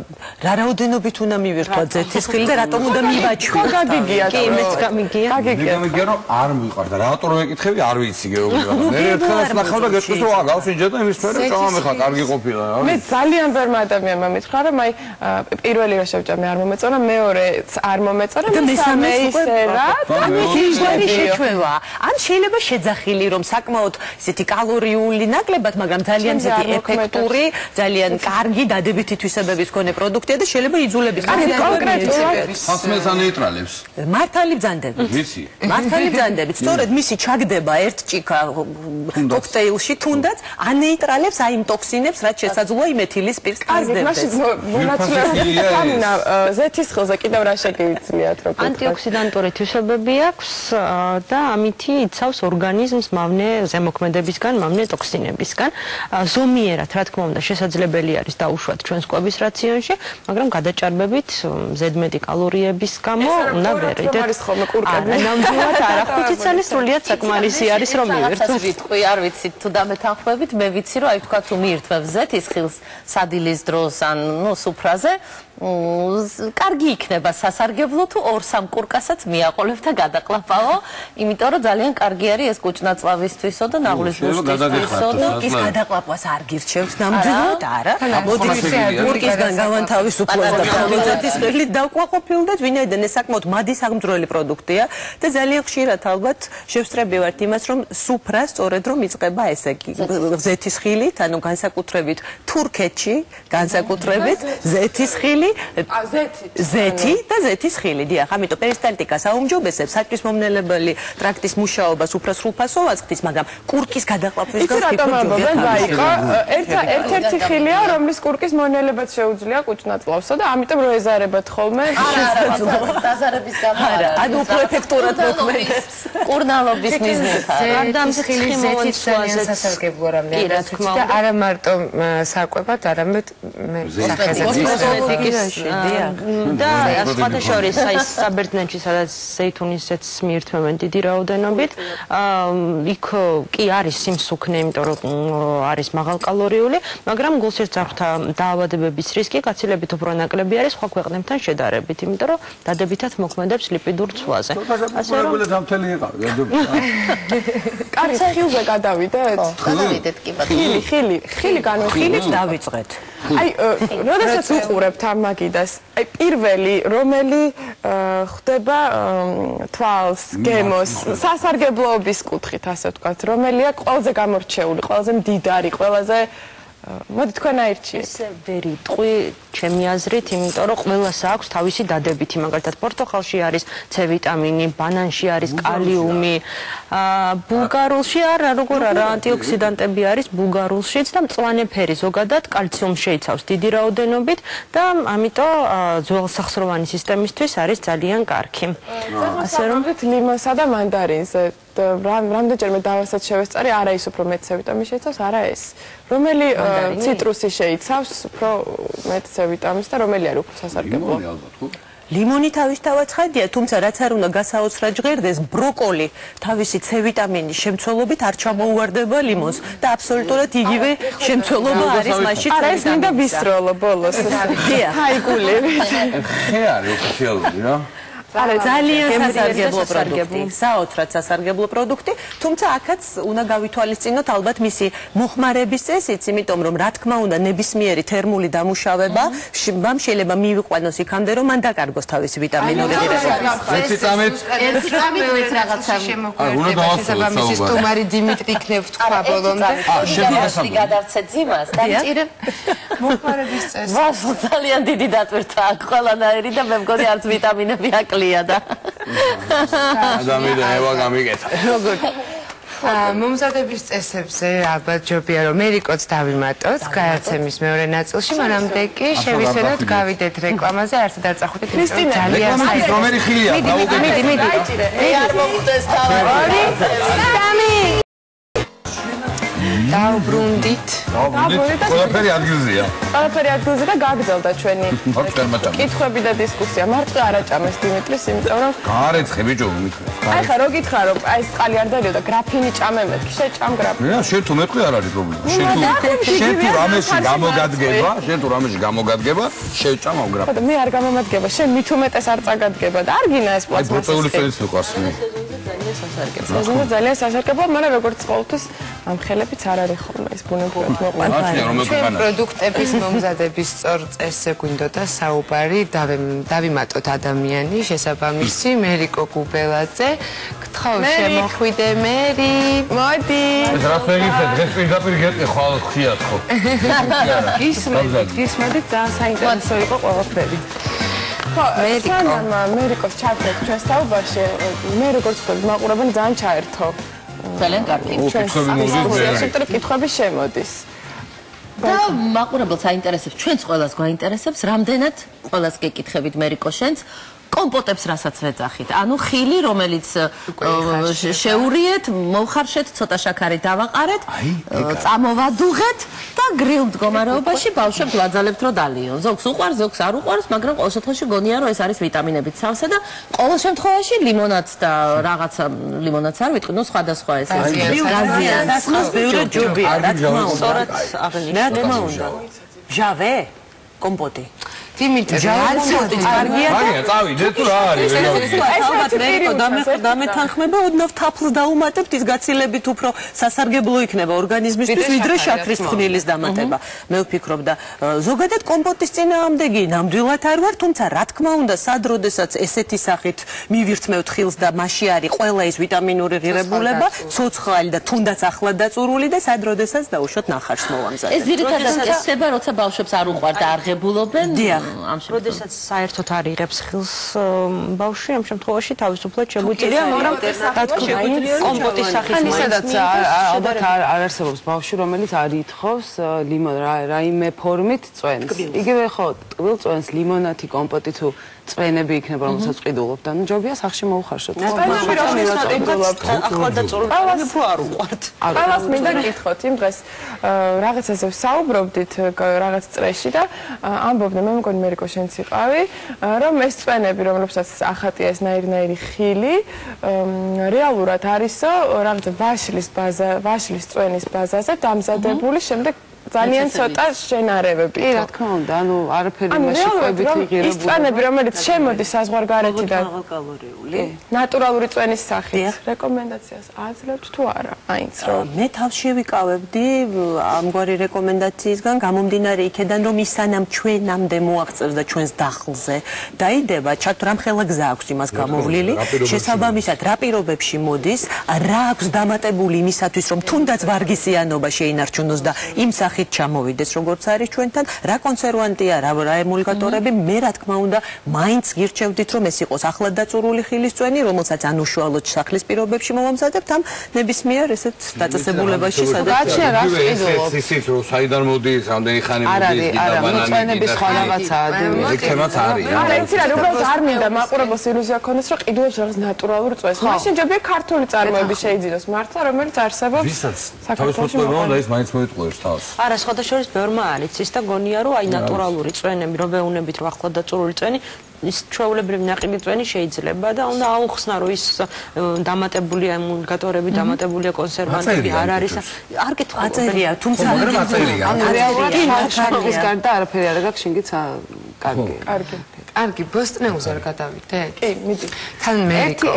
რა რაოდენობით უნდა მივირთვა ზეთის ხილი და რატომ უნდა მივაჩვიოთ? გაგიგია. კი, მეც გამიგია. გამიგია რომ არ მიყვარდა. რატო რო ეკითხები, არ ვიცი გეუბნება. მე ერთხელაც ნახავ და გეტყვის რომ გავსინჯე და იმის მერე წამამეხა კარგი ყოფილა. მე ძალიან ვერ ადამიანმა მითხრა რომ აი პირველი რა შევჭამე არ მომეწონა, მეორეც არ მომეწონა, მესამე ისე რა. ამის შეჩვევა. ან შეიძლება შეძახილი რომ საკმაოდ ისეთი კალორიული ნაკლებად, მაგრამ ძალიან ისეთი ეფექტური, ძალიან კარგი დადებითი თვისებების მქონე პროდუქტია და შეიძლება იძულების კონკრეტულად ხასმელს ანეიტრალებს. მართალი ბრძანდებით. ვიცი. მართალი ბრძანდებით. სწორედ მისი ჩაგდება ერთ ჭიქა კოქტეილში თუნდაც ანეიტრალებს აი იმ ტოქსინებს, რაც შესაძლოა იმ ეთილის პირს მაშინ მონაცვლეობითამინა ზეთის ხილზე კიდევ რა შეგიძლიათ რო ანტიოქსიდანტური თვისებები აქვს და ამითი იცავს ორგანიზმს მავნე ზემოქმედებისგან, მავნე ტოქსინებისგან. ზომიერად, რა თქმა უნდა, შესაძლებელი არის დაუშვათ ჩვენს კვების რაციონში, მაგრამ გადაჭარბებით ზედმეტი კალორიების გამო უნდა ვერიდეთ. არის ხოლმე კურკები. ნამდვილად არა, 5 წელი სრულიად საკმარისი არის რომ მივირთო. ვიტყვი, არ ვიცი თუ დამეთანხმებით, მე ვიცი რომ აი თქვა თუ მიირთმევ ზეთის ხილს, სადილე დილის დროს ან სუფრაზე კარგი იქნება სასარგებლო თუ 2-3 კურკასაც მიაყოლებ და გადაყლაპავო, იმიტომ რომ ძალიან კარგი არის ეს კუჭნაწლავისთვისო და ნაღლის ბუშტისთვისო და ის გადაყლაპვას არ გირჩევთ ნამდვილად არა. მოდი კურკისგან გავანთავისუფლოთ და ზეთის ხელით დავკმაყოფილდეთ, ვინაიდან ეს საკმაოდ მადი საგმძვრელი პროდუქტია და ძალიან ხშირად ალბათ შევსწრები ვართ იმას, რომ სუფრა სწორედ რომ იწყება ესე იგი ზეთის ხილით, ანუ განსაკუთრებით თურქეთში, განსაკუთრებით ზეთის ხილი ზეთი და ზეთის ხილი, დიახ, ამიტომ პერისტალტიკას აუმჯობესებს, საჭმელმომნელებელი ტრაქტის მუშაობას უფრო სრულფასოვ აწვდის, მაგრამ კურკის გადაყლაპვის გამო ერთ-ერთი ხილია, რომლის კურკის მონელებაც შეუძლია კუჭნაწლავსო და ამიტომ რო ეზარებათ ხოლმე დაზარების გამო არა, ანუ უფრო ეფექტურად მოქმედებს. კურნალობის მიზნით. ზეთის ხილი ზეთის ძალიან სასარგებლო რამე და არა მარტო საკვებად, არამედ და სხვათა შორის აი საბერძნეთში სადაც ზეითუნისეც მიირთმევენ დიდი რაოდენობით იქ კი არის სიმსუქნე, იმიტომ რომ არის მაღალკალორიული, მაგრამ გულსირწაყთა დაავადებების რისკი გაცილებით უფრო ნაკლები არის სხვა ქვეყნებთან შედარებით, იმიტომ რომ დადებითად მოქმედებს ლიპიდურ ცვლაზე. ასე რომ ზამთელი იყავ. კარი ხილზე გადავიდეთ? გადავიდეთ კი ბატონო. ხილი განვიხილით დავიწყეთ. აი, როდესაც უყურებთ ამ მაგიდას, აი პირველი რომელი ხდება თვალს, გემოს, სასარგებლოების კუთხით, ასე ვთქვათ, რომელია ყველაზე გამორჩეული, ყველაზე მდიდარი, ყველაზე მოდი თქვენ აირჩიეთ. ესე ვერ იტყვი ჩემი აზრით, იმიტომ რომ ყველას აქვს თავისი დადებითი, მაგალითად პორტოხალში არის C ვიტამინი, ბანანში არის კალიუმი, ბულგარულში არა, როგორ არა, ანტიოქსიდანტები არის ბულგარულშიც და მწვანე ფერი ზოგადად კალციუმს შეიცავს დიდი რაოდენობით და ამიტომ ძველსახსროვანი სისტემისთვის არის ძალიან კარგი. ასე რომ ლიმონსა და მანდარინზე რამდენჯერმე დავასაც შევესწარი, არა ის უფრო მეტ C ვიტამინს შეიცავს, არა ეს. რომელი ციტრუსი შეიცავს უფრო მეტ C ვიტამინს და რომელი არის უფრო სასარგებლო? ლიმონი თავისთავად ცხადია, თუმცა რაც არ უნდა გასაოცრად ჟღერდეს, ბროკოლი თავისი C ვიტამინის შემცველობით არ ჩამოუვარდება ლიმონს და აბსოლუტურად იგივე შემცველობა არის მასში. არა, ეს მინდა ვისროლო ბოლოს. დიახ. ჰაიგული. ხე არის ოფიციალური რა. არა, ძალიან სასარგებლო პროდუქტი, საოცრად სასარგებლო პროდუქტი, თუმცა აქაც უნდა გავითვალისწინოთ ალბათ მისი მოხმარების წესიც, იმიტომ რომ რა თქმა უნდა ნებისმიერი თერმული დამუშავება შეიძლება მივიყვანოს იქამდე, რომ მან დაკარგოს თავისი ვიტამინური ღირებულება. ერთი წამით რაღაცა უნდა დავასრულოთ მისის სტუმარი დიმიტრი იქნებ თქვა ბოლომდე. შეგიძლიათ გადავცეთ ძიმას და მჭირებ მოხმარების წესი. ვასო ძალიან დიდი დატვირთვა აქ ყველანაირი და მე მგონი არც ვიტამინები აკლია. ადამიანი ევა გამიგეთა. როგორ მომზადების წესებზე ალბათ ჯობია რომ მერიკოც დავიმატოთ გადაცემის მეორე ნაწილში, მანამდე კი შევისვენოთ გავიდეთ რეკლამაზე, არცად არ წახვითეთ. ქრისტინა, ძალიან რომელი ხილია? მიდი. არ მოხდეს თავი. დაუბრუნდით. ყველაფერი ადგილზეა. ყველაფერი ადგილზე და გაგრძელდა ჩვენი მართლა კითხვები და დისკუსია. მარტო არ აჭამეს დიმიტრის, იმიტომ რომ გარეცხე ბიჭო მითხრა. აი ხა რო გითხრა რომ აი ეს წყალი არ დადიოდა, გრაფინი ჭამე მეთქი, შეჭამ გრაფინი. რა შენ თუ მეტყვი არ არის პრობლემა. შენ თუ რამეში გამოგადგება, შეჭამავ გრაფინი. ხო და მე არ გამომადგება, შენ მით უმეტეს არ წაგადგება და არ გინა ეს აი ბროწეული ხელიც მიყვარს მე. სეზონი ძალიან სასარგებლო, მაგრამ როგორც ყოველთვის ამ ხელებიც არ არის ხოლმე ეს ბუნებრივად მოყვანილი. ჩვენ პროდუქტების მომზადების სწორ წესზე გვინდოდა საუბარი, დავიმატოთ ადამიანი შესაბამისი მერიკო გუბელაძე. გთხოვ შემოხვიდე მერი. მოდი. ეს რა ფეგიფე დღეს პირდაპირ გეტყვი ხვალ ხიათ ხო? გისმედით ძალიან საინტერესო იყო ყველაფერი. ხო, სანამ მერიკოს ჩავთრეთ ჩვენ საუბარში, მე როგორც ვთქვი, მაყურებელს ძალიან ჩაერთო. ძალიან კარგი. ჩვენ კითხვები შემოდის. და მაყურებელს აინტერესებს, ჩვენც ყველას გვაინტერესებს, რამდენად ყველას გეკითხებით მერიკო შენც კომპოტებს რასაც ვეძახით. ანუ ხილი, რომელიც შეურიეთ, მოვხარშეთ, ცოტა შაქარი დავაყარეთ, წამოვადუღეთ და გრილ მდგომარეობაში ბავშვებს ვაძალებთ რომ დალიონ. ზოგს უყვარს, ზოგს არ უყვარს, მაგრამ ყოველ შემთხვევაში გონია რომ ეს არის ვიტამინებით სავსე და ყოველ შემთხვევაში ლიმონადს და რაღაცა ლიმონადს არ ვიტყვი, ნუ სხვადასხვა ეს გაზიანს. ბევრი ჯობია, რა თქმა უნდა. სწორად აღნიშნეთ. ჟავე? კომპოტი. დიმიტრი, მაგია, წავიდეთ თუ რა არის ალბათ მე დამეთანხმება, ოდნავ თაფლს დაუმატებთ, ის გაცილებით უფრო სასარგებლო იქნება ორგანიზმისთვის, ვიდრე შაქრის თხნილის დამატება. მე ვფიქრობ და ზოგადად კომპოტის წინააღმდეგი ნამდვილად არ ვარ, თუმცა რა თქმა უნდა, სად როდესაც ესეთი სახით მივირთმევთ ხილს და მასში არის ყველა ის ვიტამინური ღირებულება, ცოცხალი და თუნდაც ახლა დაწურული და სად როდესაც დაუშვათ ნახარს მოვამზადებ. ეს ძირითადად ხდება, როცა ბავშვებს არ უყვარდა არღებულობენ. როდესაც საერთოდ არ იღებს ხილს ბავშვი, ამ შემთხვევაში თავისუფლად შეგვიძლია, მაგრამ რა თქმა უნდა, კომპოტის სახით ისედაც ალბათ არ არსებობს ბავშვი, რომელიც არ ითხოვს რაიმე ფორმით წვენს. იგივე ხო, ტკბილ წვენს ლიმონათი, კომპოტი თუ წვენები იქნება, რომელსაც ყიდულობთ. ანუ ჯობია სახში მოუხარშოთ. ახლა დაწურებული უფრო არ უყვართ. ყველას მინდა გითხოთ, იმ დღეს რაღაცაზე ვსაუბრობდით რაღაც წრეში და ამბობდნენ, მე მგონი მერიკო შენც იყავი, რომ ეს წვენები, რომლებსაც ახატია ეს ნაირ-ნაირი ხილი, რეალურად არისო რაღაცა ვაშლის წვენის ბაზაზე დამზადებული, შემდეგ ძალიან ცოტა შენარევები. კი, რა თქმა უნდა, ანუ არაფერი მასში ყვებით იღირებული. ის წვენები, რომელიც შემოდის საზღვარგარეთიდან, ნატურალური წვენის სახით, რეკომენდაციას აძლევთ თუ არა? აინც რომ მე თავში ვიკავებდი ამგვარი რეკომენდაციისგან გამომდინარე იქედან, რომ ის სანამ ჩვენამდე მოაღწევს და ჩვენს დახლზე დაიდება, რამხელა გზა აქვს იმას გამოვლილი, შესაბამისად რა პირობებში მოდის, რა აქვს დამატებული იმისათვის, რომ თუნდაც ვარგისიანობა შეინარჩუნოს და იმ სახით ჩამოვიდეს, როგორც არის ჩვენთან, რა კონსერვანტია, რა ემულგატორები, მე რა თქმა უნდა, მაინც გირჩევდით, რომ ეს იყოს ახლად დაწურული ხილის წვენი, რომელსაც ანუშუალოდ სახლის პირობებში მოვამზადებთ ამ ნებისმიერ ესეთ დაწესებულებაში, სადაც ისიც რომ საიდან მოდის, ამდენი ხანი მოდის, და ბანანი, წვენების სხვა რაღაცაა. ეკემაც არის. არა, იცი რა, უბრალოდ არ მინდა მაყურებელს ილუზია ქონდეს, რომ ყიდულობს რაღაც ნატურალურ წვენს. მაშინ ჯობია ქართული წარმოები შეიძინოს მართლა, რომელიც არსებობს საქართველოში. და ის მაინც მოიტყუებს თავს. არა, სხვადასხვა ბევრმა არ იცის და გონია, რომ აი ნატურალური წვენები, რომ ვეუბნებით, რომ ახლად დაწურული წვენი, ის ჩვეულებრივი ნაყიდი წვენი შეიძლება და უნდა აუხსნა, რომ ის დამატებულია ემულგატორები, დამატებულია კონსერვანტები, არ არის. არ კითხვა, აწერია, თუმცა მაგრამ აწერია. ანუ რეალურად შაქრის გარდა არაფერი არ გაქვს, შინგიც კარგი. კარგი, ბოსტნეულზე არ გადავიდეთ? კი, მიდი. თან მე ერთი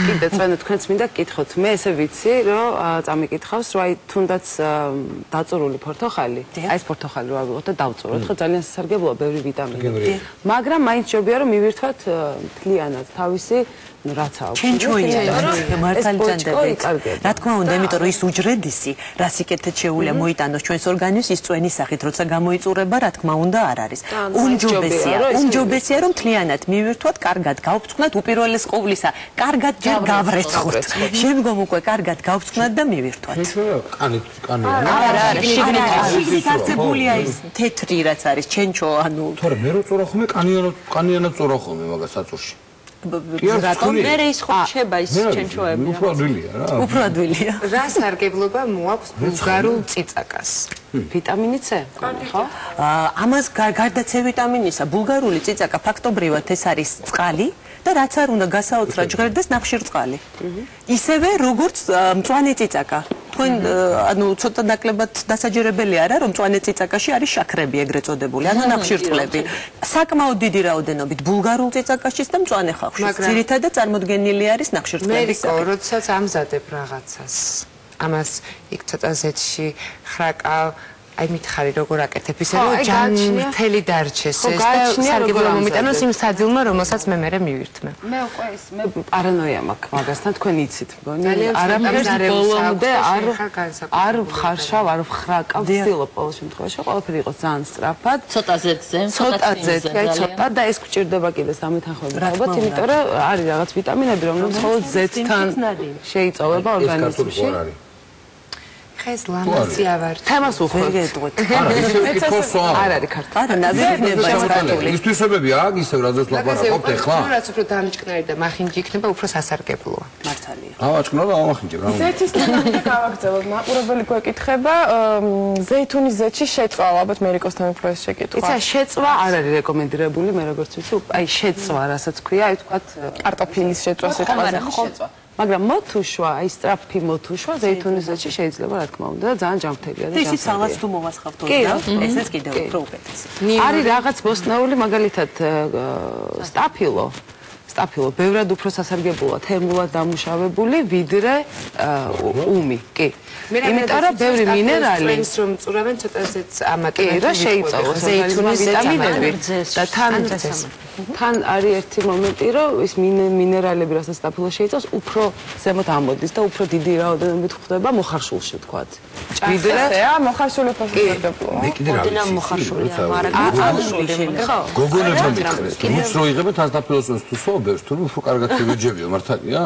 კიდე წვენა თქვენც მინდა გკითხოთ. მე ესე ვიცი, რომ წამიკითხავს, რომ აი თუნდაც დაწურული ფორთოხალი, აი ეს ფორთოხალი რო ავიღოთ და დავწუროთ, ხო ძალიან სასარგებლოა, ბევრი ვიტამინი. მაგრამ მაინც ჯობია რომ მივირთვათ მთლიანად თავისი რაც აქვს. ჩენჩოია, მართალია ჭანდებით. რა თქმა უნდა, იმიტომ რომ ის უჯრედისი, რა სიკეთეთ შეუძლია მოიტანოს ჩვენს ორგანიზმს ის წვენის სახით, როცა გამოიწურება, რა თქმა უნდა, არ არის. უმჯობესია, რომ მთლიანად მივირთვათ, კარგად გავფრთხნათ, უპირველეს ყოვლისა, კარგად ჯერ გავრეცხოთ. შემდგომ უკვე კარგად გავფრთხნათ და მივირთვათ. არა, შიგნით არსებულია ის თეთრი რაც არის, ჩენჩო, ანუ თორე მე რო წურა ხომ კანიანად წურა ხომ მაგას საწურში. რატომ მე ის ხო შეება ის ჩენჩოები? უფრო ადვილია რა. უფრო ადვილია. რა სარგებლობა მოაქვს ბულგარულ წიწაკას? ვიტამინი C, ხო? ამას გარდა C ვიტამინისა, ბულგარული წიწაკა ფაქტობრივად ეს არის წყალი და რაც არ უნდა გასაოცრად ჟღერდეს ნახშირწყალი. ისევე როგორც მწვანე წიწაკა. თქვენ ანუ ცოტა ნაკლებად დასაჯერებელი არა რომ მწვანე წიწაკაში არის შაქრები ეგრეთ წოდებული, ანუ ნახშირწყლები. საკმაოდ დიდი რაოდენობით ბულგარულ წიწაკაშიც და მწვანე ხავშიც. ძირითადად წარმოდგენილი არის ნახშირწყლების მერიკო, როდესაც ამზადებ რაღაცას, ამას იქ ცოტა ზეთში ხრაკავ, აი მითხარი როგორ აკეთებ ისე რომ ჯანი მთელი დარჩეს ეს და სარგებლო მომიტანოს იმ სადილმა რომელსაც მე მერე მივირთმე. მე უკვე ის მე პარანოია მაქვს მაგასთან თქვენ იცით მგონი არაფერს ბოლომდე არ ვხარშავ არ ვხრაკავ ვცდილობ ყოველ შემთხვევაში ყველაფერი იყოს ძალიან სწრაფად ცოტა ზეთზე აი ცოტა და ეს გვჭირდება კიდე სამეთანხმებით ალბათ იმიტომ რომ არის რაღაც ვიტამინები რომლებიც მხოლოდ ზეთთან შეიწოვება ორგანიზმში ეს ლამაზი ავარ. თემას უხდით. არა, ისე ვიკითხოსო. არ არის ქართული. არა, ნაბიჯდება ქართული. ის თვისებები აქვს ისევ რაზეც ლაპარაკობთ ახლა. რაც უფრო დამჭკნარი და მახინჯი იქნება, უფრო სასარგებლოა. მართალია. ავაჭკნო და ამახინჯებ რა. ზეთის თემამდე გავაგრძელოთ. მაყურებელი გვეკითხება, ზეითუნის ზეთში შეწვა, ალბათ მერიკოსთან უფრო ეს შეკითხვა. იცი, შეწვა არ არის რეკომენდირებული, მე როგორც ვიცი, აი შეწვა, რასაც ქვია, აი თქვათ კარტოფილის შეწვა სიტყვაზე. მაგრამ მოთუშვა, აი სწრაფი მოთუშვა ზეითუნისში შეიძლება რა თქმა უნდა და ძალიან ჯანმრთელია და ისიც რაღაც თუ მოვასხავთ და ესეც კიდევ უფრო უკეთესი. არის რაღაც ბოსტნეული მაგალითად სტაფილო ბევრად უფრო სასარგებლოა თერმულად დამუშავებული ვიდრე უმი. კი. იმიტომ რომ ბევრი მინერალი რომ წურავენ ცოტაზეც ამატებენ. კი, რა შეიწოვოს ზეითუნის ვიტამინები და თან არის ერთი მომენტი, რომ ის მინერალები, რასაც სტაფილო შეიწოვოს, უფრო ზემოთ ამოდის და უფრო დიდი რაოდენობით ხდება მოხარშულში, თქვათ. ვიდრე მოხარშული ფასადებლოა. მე კიდე რა ოდენამ მოხარშულია, მაგრამ გოგონებმა მითხრეს, რუც რო იღებენ თან სტაფილოს თუ სოუბერს, თუ უფრო კარგად შევეჯებიო, მართალია?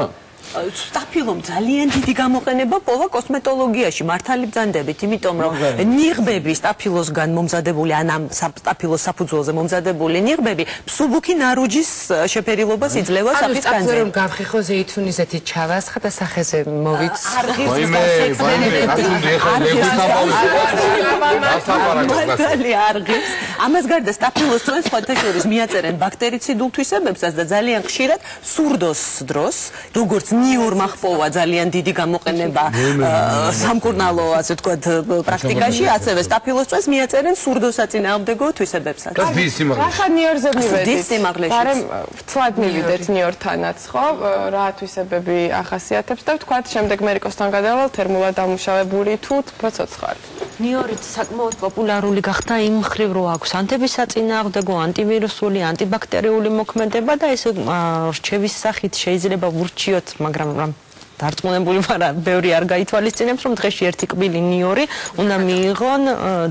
სტაფილომ ძალიან დიდი გამოყენება პოვა კოსმეტოლოგიაში, მართალი ბრძანდებით, იმიტომ რომ ნიღბები სტაფილოსგან მომზადებული, ან ამ სტაფილოს საფუძველზე მომზადებული ნიღბები მსუბუქი ნარუჯის შეფერილობას იძლევა საფისკანზე. რომ გავხიხო ზეითუნისეთი ჩავასხა და სახეზე მოვიც. მართალი არღებს. ამას გარდა სტაფილოს წვენს სხვათა შორის მიაწერენ ბაქტერიციდულ თვისებებსაც და ძალიან ხშირად სურდოს დროს, როგორც ნიორმა ხპოვა ძალიან დიდი გამოყენება სამკურნალო, ასე ვთქვათ, პრაქტიკაში, ასევე სტაფილოს წვენს მიაწერენ სურდოსაწინააღმდეგო თვისებებსაც. რახა ნიორზე მივედით? სიმაღლეში. მაგრამ ვცლად მივიდეთ ნიორთანაც, ხო? რა თვისებები ახასიათებს და ვთქვათ, შემდეგ მერიკოსთან გადავალ თერმულად დამუშავებული თუ უფრო ცოცხალი. ნიორიც საკმაოდ პოპულარული გახდა იმ მხრივ, რომ აქვს ანტიბისაწინააღმდეგო, ანტივირუსული, ანტიბაქტერიული მოქმედება და ეს რჩევის სახით შეიძლება ვურჩიოთ, მაგრამ რა დარწმუნებული ვარ, ბევრი არ გაითვალისწინებს, რომ დღეში ერთი კბილი ნიორი უნდა მიიღონ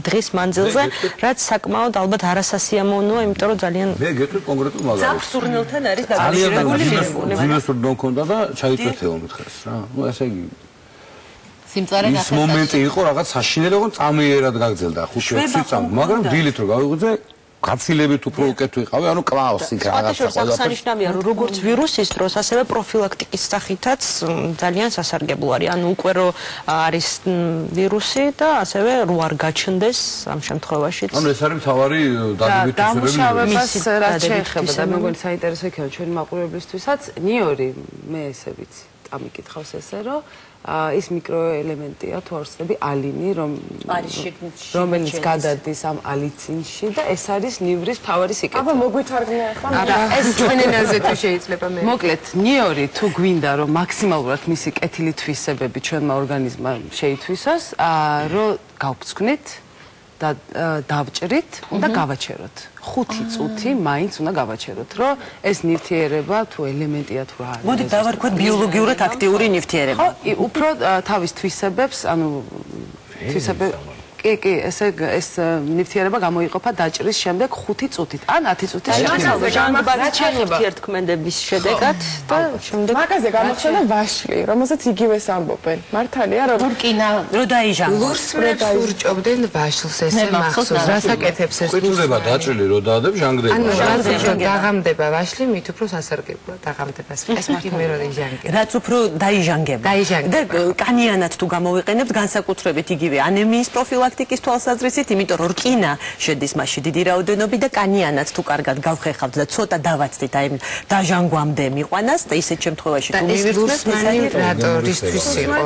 დღის მანძილზე, რაც საკმაოდ ალბათ არასასიამოვნოა, იმიტომ რომ ძალიან მე გეტყვი კონკრეტულ მაგალითს. ზაფხურნელთან არის დაკავშირებული მიღებული. ძინასურნო მქონდა და ჩაიწვეთეო მითხეს რა. ნუ ესე იგი სიმწარე ის მომენტი იყო რაღაც საშინელი, რომ წამიერად გაგძელდა 5-6 წამი, მაგრამ დილით რო გავიღვიძე გაცილებით უფრო უკეთ ვიყავი, ანუ კლაუსი რაღაცა ყველაფერს აღსანიშნავია, რომ როგორც ვირუსის დროს, ასევე პროფილაქტიკის სახითაც ძალიან სასარგებლო არის. ანუ უკვე რო არის ვირუსი და ასევე რო არ გაჩნდეს ამ შემთხვევაშიც. ანუ ეს არის მთავარი დადებითი დამუშავებას რაც შეეხება და მეგონი საინტერესო იქნება ჩვენი მაყურებლისთვისაც, ნიორი, მე ესე ვიცი, ამიკითხავს ესე, რომ ის მიკროელემენტია თუ არ ვცდები ალინი, რომელიც გადადის ამ ალიცინში და ეს არის ნივრის მთავარი სიკეთე. აბა მოგვითარგმნა ახლა. არა, ეს ჩვენ ენაზე თუ შეიძლება მე. მოკლედ, ნიორი თუ გვინდა რომ მაქსიმალურად მისი კეთილი თვისებები ჩვენმა ორგანიზმმა შეითვისოს, რომ გავბცვნით და დავჭრით, უნდა გავაჩეროთ. 5 წუთი მაინც უნდა გავაჩეროთ, რომ ეს ნივთიერება თუ ელემენტია თუ რა არის. მოდი დავარქვათ ბიოლოგიურად აქტიური ნივთიერება. ხო, უფრო თავის თვისებებს, ანუ თვისებებს კი, ეს ნივთიერება გამოიყოფა დაჭრის შემდეგ 5 წუთით ან 10 წუთის შემთხვევაში. გამოგბარჩება ერთქმედების შედეგად და შემდეგ მაგაზე გამოხსენა ვაშლი, რომელსაც იგივეს ამბობენ. მართალია, რომ რკინა რო დაიჟანგო. ლურსმრებს ურჭობდნენ ვაშლს ესე მახსოვს, რასაკეთებს ეს კვეთილდება დაჭრილი რო დაადებს ჟანგდება. ანუ რაზე დაღამდება ვაშლი, მით უფრო სასარგებლოა დაღამდებას. ეს მარტო მე რო დაიჟანგება. რაც უფრო დაიჟანგება. და კანიანად თუ გამოვიყენებთ განსაკუთრებით იგივე ანემიის პროფილაქტიკის თვალსაზრისით, იმიტომ რომ რკინა შედის მასში დიდი რაოდენობით და კანიანად თუ კარგად გავხეხავთ და ცოტა დავაცდით აი დაჟანგვამდე მიყვანას და ისეთ შემთხვევაში თუ მივირთმევთ რატორისთვის იყო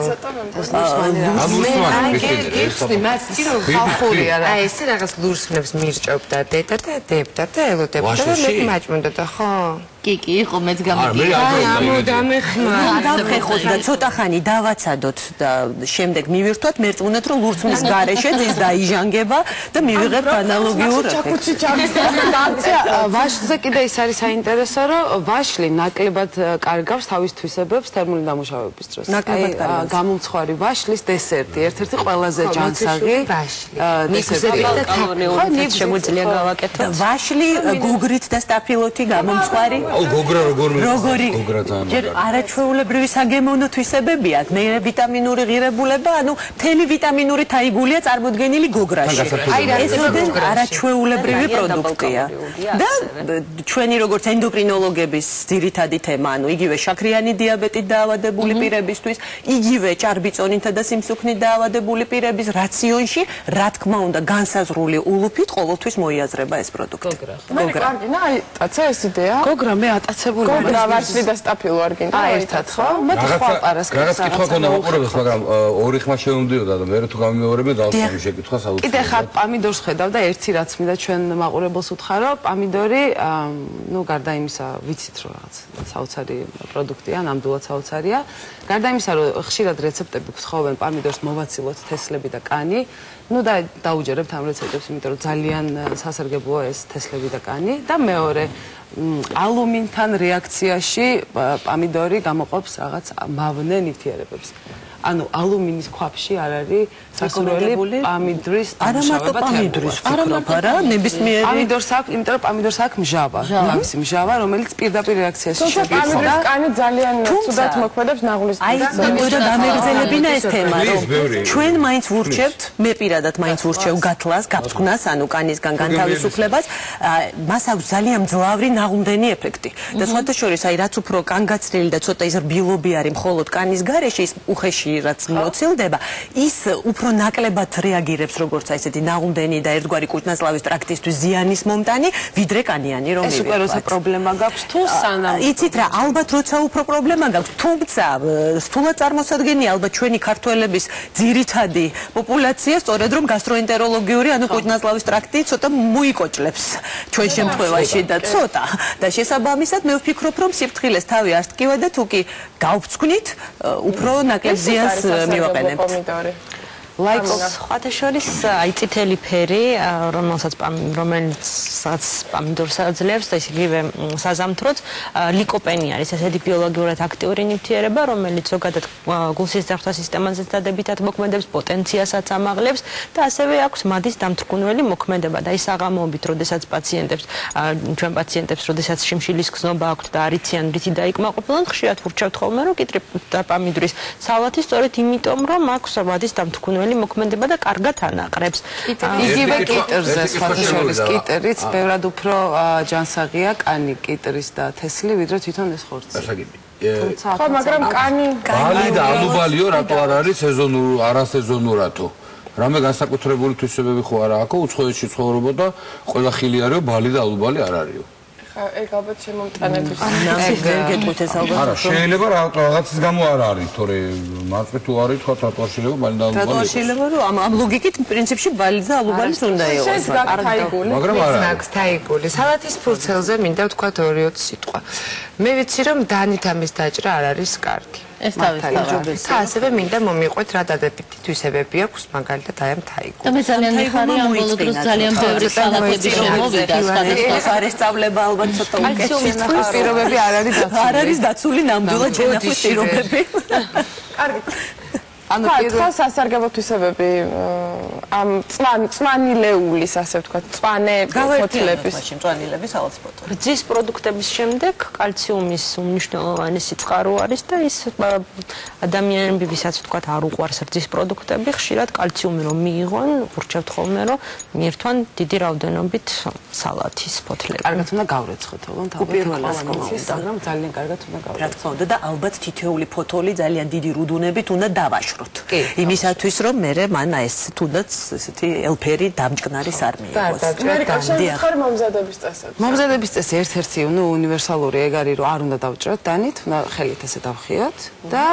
აი ესე რაღაც ლურსმნებს მირჭობდა დედა და დებდა და ელოდებდა და მე მაჭმუნდა და ხო კი, იყო მეც გამიგია. დავხეხოთ და ცოტა ხანი დავაცადოთ და შემდეგ მივირთვათ, მერწმუნეთ რომ ლურსმნის გარეშე ის დაიჟანგება და მივიღებთ ანალოგიურ ეფექტს. ვაშლზე კიდე ის არის საინტერესო, რომ ვაშლი ნაკლებად კარგავს თავის თვისებებს თერმული დამუშავების დროს. გამომცხვარი ვაშლის დესერტი, ერთ-ერთი ყველაზე ჯანსაღი ნიგზები და კალორიულით შემოძლია გავაკეთოთ. ვაშლი გოგრით და სტაფილოთი გამომცხვარი გოგრა როგორი ჯერ არაჩვეულებრივი საგემოვნო თვისებები აქვს, მე ვიტამინური ღირებულება, ანუ მთელი ვიტამინური თაიგულია წარმოდგენილი გოგრაში. აი ეს არაჩვეულებრივი პროდუქტია. და ჩვენი როგორც ენდოკრინოლოგების ძირითადი თემა, ანუ იგივე შაქრიანი დიაბეტით დაავადებული პირებისთვის, იგივე ჭარბიწონითა და სიმსუქნით დაავადებული პირების რაციონში, რა თქმა უნდა, განსაზღვრული ულუფით ყოველთვის მოიაზრება ეს პროდუქტი. გოგრა. აი, ტაცა ეს იდეა. გოგრა მე ატაცებული ვარ. გოგრა ვაშლი და სტაფილო არ გინდა? აი ერთად ხო? მე თქვა პარასკევს. რაღაც კითხვა ქონდა მაყურებელს, მაგრამ ორი ხმა შეუნდიოდა და მე თუ გამიმეორებდი დავსვამი შეკითხვა საუბრობ. კიდე ხარ პამიდორს ხედავ და ერთი რაც მინდა ჩვენ მაყურებელს უთხრა, რომ პამიდორი ნუ გარდა იმისა, ვიცით რომ რაღაც საოცარი პროდუქტია, ნამდვილად საოცარია. გარდა იმისა, რომ ხშირად რეცეპტები გთხოვენ პამიდორს მოვაცილოთ თესლები და კანი, ნუ და დაუჯერებთ ამ რეცეპტებს, იმიტომ რომ ძალიან სასარგებლოა ეს თესლები და კანი და მეორე ალუმინთან რეაქციაში პამიდორი გამოყოფს რაღაც მავნე ნივთიერებებს. ანუ ალუმინის ქვაბში არ არის სასურველი პამიდრის არა მარტო პამიდრის ვფიქრობ, არა ნებისმიერი პამიდორს აქვს, იმიტომ რომ პამიდორს აქვს მჟავა, თავისი მჟავა, რომელიც პირდაპირ რეაქციაში შეგვიძლია. პამიდრის კანი ძალიან ცუდად მოქმედებს ნაღლის აი და დამეგრძელებინა ეს თემა, რომ ჩვენ მაინც ვურჩევთ, მე პირადად მაინც ვურჩევ გათლას, გაფრთხნას, ანუ კანისგან განთავისუფლებას, მას აქვს ძალიან მძლავრი ნაღმდენი ეფექტი. და სხვათა შორის, აი რაც უფრო კანგაცრილი და ცოტა ის რბილობი არის მხოლოდ კანის გარეშე, ის უხეში რაც მოცილდება, ის უფრო ნაკლებად რეაგირებს როგორც აი ესეთი ნაღმდენი და ერთგვარი კუჭნაწლავის ტრაქტისთვის ზიანის მომტანი, ვიდრე კანიანი რომ ეს უკვე როცა პრობლემა გაქვს თუ სანამ იცით რა, ალბათ როცა უფრო პრობლემა გაქვს, თუმცა სრულად წარმოსადგენია ალბათ ჩვენი ქართველების ძირითადი პოპულაცია სწორედ რომ გასტროენტეროლოგიური, ანუ კუჭნაწლავის ტრაქტი ცოტა მოიკოჭლებს ჩვენ შემთხვევაში და ცოტა და შესაბამისად მე ვფიქრობ რომ სიფრთხილეს თავი არ ტკივა და თუ კი გავწკვნით უფრო ნაკლებ ზიანს მივაყენებთ. სხვათა შორის აი წითელი ფერი, რომელსაც პამიდორს აძლევს და ისეთივე საზამთროც ლიკოპენი არის, ესეთი ბიოლოგიურად აქტიური ნივთიერება, რომელიც ზოგადად გულსისხლძარღვთა სისტემაზეც დადებითად მოქმედებს, პოტენციასაც ამაღლებს და ასევე აქვს მადის დამთრგუნველი მოქმედება და ის საღამოობით, როდესაც ჩვენ პაციენტებს, როდესაც შიმშილის გზნობა აქვთ და არიციან რითი დაიკმაყოფილონ, ხშირად ვურჩევთ ხოლმე, რომ კიტრი და პამიდრის სალათი სწორედ იმიტომ, რომ აქვს მადის დამთრგუნველი მოქმედება და კარგად ანაყრებს. იგივე კიტრზე სხვათა შორის კიტრიც ბევრად უფრო ჯანსაღია კანი კიტრის და თესლი, ვიდრე თვითონ ეს ხორცი. ხო, მაგრამ კანი ბალი და ალუბალიო რატო არ არის არასეზონურათო? რამე განსაკუთრებული თვისებები ხო არა აქვს? უცხოეთში ცხოვრობა და ყველა ხილი არისო, ბალი და ალუბალი არ არისო. ეგ ალბათ შემომტანების. არა, შეიძლება რაღაცის გამო არ არის, თორე მარწყი თუ არის, თქვა რატო არ შეიძლება ბალი და ალუბალი. რატო არ შეიძლება რომ ამ ლოგიკით პრინციპში ბალი და ალუბალის უნდა იყოს. მაგრამ არა. მაგ თაიგული. სალათის ფურცელზე მინდა ვთქვა 2-20 სიტყვა. მე ვიცი რომ დანით ამის დაჭრა არ არის კარგი. ეს თავისთავად. და ასევე მინდა მომიყვეთ რა დადებითი თვისებები აქვს მაგალითად აი ამ თაიგულს. და მე ძალიან მიხარია ამ ბოლო დროს ძალიან ბევრი სალათები შემოვიდა სხვადასხვა არ ესწავლება ალბათ ცოტა კალციუმის წყლის პირობები არ არის დაცული. არ არის დაცული ნამდვილად შენახვის პირობები. კარგი. ანუ პირველ სასარგებლო თვისებები ამ წვანილეულის, ასე ვთქვათ, წვანე ფოთლების, წვანილების ალცბოტო. რძის პროდუქტების შემდეგ კალციუმის უმნიშვნელოვანესი წყარო არის და ის ადამიანები, ვისაც ვთქვათ, არ უყვარს რძის პროდუქტები, ხშირად კალციუმი რომ მიიღონ, ვურჩევთ ხოლმე რომ მიირთვან დიდი რაოდენობით სალათის ფოთლები. კარგად უნდა გავრეცხოთ, თქო, უპირველეს კომენტარს, მაგრამ ძალიან კარგად უნდა რა თქმა უნდა და ალბათ თითოეული ფოთოლი ძალიან დიდი რუდუნებით უნდა დავაშროთ. იმისათვის რომ მე მან ეს თუნდაც ესეთი ელფერი დამჭკნარის არ მიიღოს. ხარ მომზადების წესები. მომზადების წესი ერთ-ერთი უნივერსალური ეგ არის რომ არ უნდა დავჭროთ დანით, უნდა ხელით ესე დავხიოთ და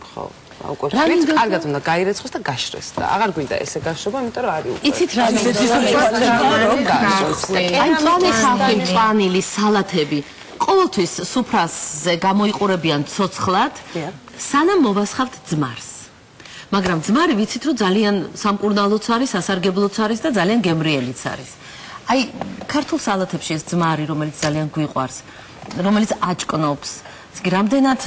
ხო აუკეთებთ, კარგად უნდა გაირეცხოს და გაშრეს და აღარ გვინდა ესე გაშრობა, იმიტომ რომ არის უკვე. იცით რა აი წვანილი სალათები ყოველთვის სუფრაზე გამოიყურებიან ცოცხლად, სანამ მოვასხავთ ძმარს. მაგრამ ძმარი ვიცით რომ ძალიან სამკურნალოც არის, სასარგებლოც არის და ძალიან გემრიელიც არის. აი ქართულ სალათებში ეს ძმარი, რომელიც ძალიან გვიყვარს, რომელიც აჭკნობს, რამდენად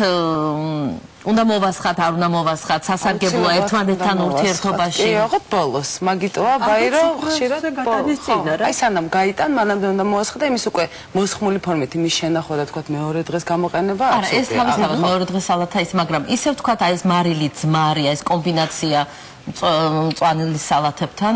უნდა მოვასხათ, არ უნდა მოვასხათ, სასარგებლოა ერთმანეთთან ურთიერთობაში. კი, ოღონდ ბოლოს, მაგიტოა ბაირო ხშირად გადადის წინ რა. აი სანამ გაიტან, მანამდე უნდა მოვასხა და იმის უკვე მოსხმული ფორმით იმის შენახვა და თქვათ მეორე დღეს გამოყენება არა, ეს თავისთავად მეორე დღეს სალათა ის, მაგრამ ისე ვთქვათ, აი ეს მარილი, ძმარი, ეს კომბინაცია მწვანილი სალათებთან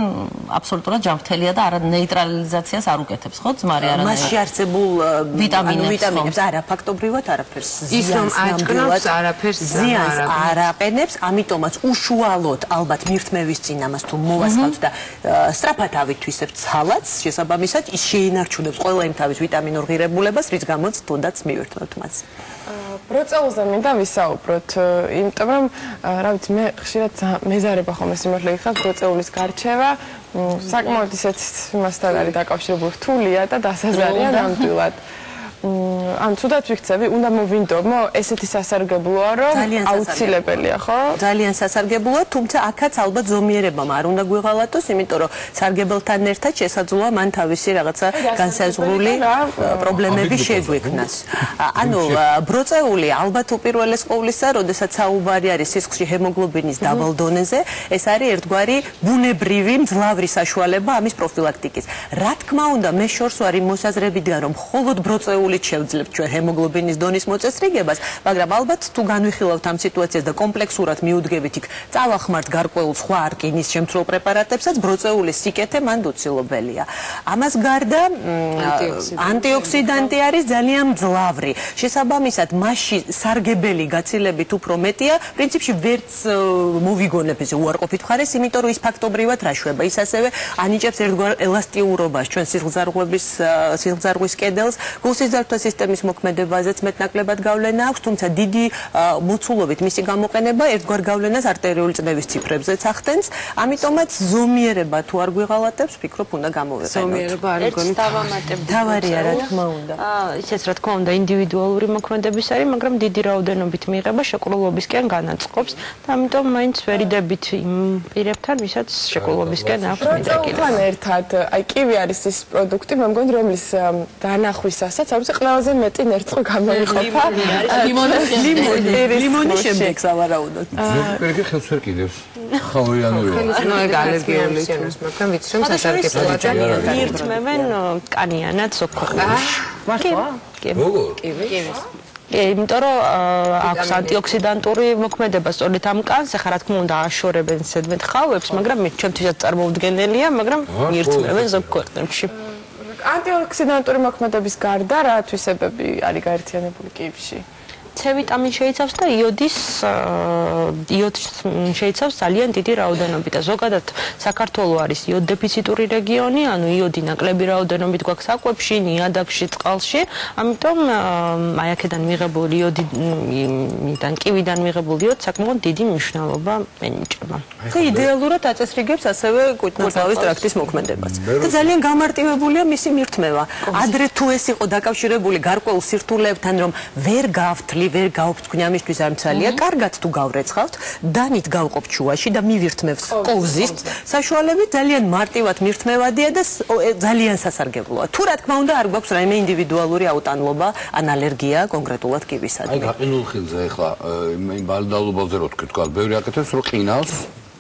აბსოლუტურად ჯანმრთელია და არა ნეიტრალიზაციას არ უკეთებს, ხო, ძმარი არანაირად. მასში არსებულ ვიტამინებს არა ფაქტობრივად არაფერს ის რომ აჭკნობს არაფერს ზიანს არ აყენებს, ამიტომაც უშუალოდ ალბათ მირთმევის წინ ამას თუ მოვასწავთ და სწრაფად ავითვისებთ სალათს, შესაბამისად ის შეინარჩუნებს ყველა იმ თავის ვიტამინურ ღირებულებას, რის გამოც თუნდაც მივირთმევთ მას. ბროწეულზე მინდა ვისაუბროთ, იმიტომ რომ რა ვიცი, მე ხშირად მეზარება ხოლმე სიმართლე გითხრათ, ბროწეულის გარჩევა საკმაოდ ისეთ იმასთან არის დაკავშირებული, რთულია და დასაზარია ნამდვილად. ან თუდად ვიქცევი, უნდა მოვინდომო, ესეთი სასარგებლოა, რომ აუცილებელია, ხო? ძალიან სასარგებლოა, თუმცა აქაც ალბათ ზომიერებამ არ უნდა გვიღალატოს, იმიტომ რომ სარგებელთან ერთად შესაძლოა მან თავისი რაღაცა განსაზღვრული პრობლემები შეგვექმნას. ანუ ბროწეული ალბათ უპირველეს ყოვლისა, როდესაც საუბარი არის სისხლში ჰემოგლობინის დაბალ დონეზე, ეს არის ერთგვარი ბუნებრივი მძლავრი საშუალება ამის პროფილაქტიკის. რა თქმა უნდა, მე შორს ვარ იმ მოსაზრებიდან, რომ მხოლოდ ბროწეული შევძლებთ ჩვენ ჰემოგლობინის დონის მოწესრიგებას, მაგრამ ალბათ თუ განვიხილავთ ამ სიტუაციას და კომპლექსურად მიუდგებით იქ წავახმართ გარკვეულ სხვა რკინის შემცველ პრეპარატებსაც, ბროწეულის სიკეთე მანდ უცილობელია. ამას გარდა ანტიოქსიდანტი არის ძალიან მძლავრი. შესაბამისად, მასში სარგებელი გაცილებით უფრო მეტია, პრინციპში ვერც მოვიგონებ ესე უარყოფით მხარეს, იმიტომ რომ ის ფაქტობრივად რაშვება. ის ასევე ანიჭებს ერთგვარ ელასტიურობას ჩვენ სისხლძარღვის კედელს, გულსიზარდთა სისტემის მოქმედებაზეც მეტნაკლებად გავლენა აქვს, თუმცა დიდი მოცულობით მისი გამოყენება ერთგვარ გავლენას არტერიული წნევის ციფრებზეც ახდენს, ამიტომაც ზომიერება თუ არ გვიღალატებს, ვფიქრობ, უნდა გამოვიყენოთ. ზომიერება არ მგონი თავარია, რა თქმა უნდა. ისეც რა თქმა უნდა ინდივიდუალური მოქმედების არის, მაგრამ დიდი რაოდენობით მიიღება შეკრულებისკენ განაწყობს და ამიტომ მაინც ვერიდებით იმ პირებთან, ვისაც შეკრულებისკენ აქვს მიდრეკილი. თან ერთად, აი კივი არის ის პროდუქტი, მე მგონი, რომლის დანახვისასაც არის ყველაზე მეტი ნერწყვი გამოიყოფა. ლიმონის შემდეგ სავარაუდოდ. ზოგიერთი ხელს ვერ კიდევს. ხაოიანურია. ნუ ეგ ალერგიული თუნს, მაგრამ ვიცი რომ სასარგებლოა ძალიან. მიირთმევენ კანიანად ზოგ ქვეყნებში. მართლა? როგორ? იმიტომ რომ აქვს ანტიოქსიდანტური მოქმედება სწორედ ამ კანს, ახლა რა თქმა უნდა აშორებენ ზედმეტ ხავებს, მაგრამ ჩვენთვისაც წარმოუდგენელია, მაგრამ მიირთმევენ ზოგ ქვეყნებში. ანტიოქსიდანტური მოქმედების გარდა რა თვისებები არის გაერთიანებული კივში? C ვიტამინი შეიცავს და იოდის შეიცავს ძალიან დიდი რაოდენობით და ზოგადად საქართველოს არის იოდ დეფიციტური რეგიონი, ანუ იოდი ნაკლები რაოდენობით გვაქვს საკვებში, ნიადაგში, წყალში, ამიტომ აი აქედან მიღებული იოდიდან, კივიდან მიღებული იოდი საკმაოდ დიდი მნიშვნელობა ენიჭება. და იდეალურად აწესრიგებს ასევე კუთვნილ-თავის ტრაქტის მოქმედებას. და ძალიან გამარტივებულია მისი მირთმევა. ადრე თუ ეს იყო დაკავშირებული გარკვეულ სირთულეებთან, რომ ვერ გავთვლი, ვერ გავფრთხნი ამისთვის არ მცალია, კარგად თუ გავრეცხავთ, დანით გავყოფთ შუაში და მივირთმევთ კოვზის საშუალებით, ძალიან მარტივად მირთმევადია და ძალიან სასარგებლოა. თუ რა თქმა უნდა არ გვაქვს რაიმე ინდივიდუალური აუტანლობა ან ალერგია კონკრეტულად კივისადმი. აი გაყინულ ხილზე ახლა იმ ბალდალობაზე რო თქვა, ბევრი აკეთებს რო ყინავს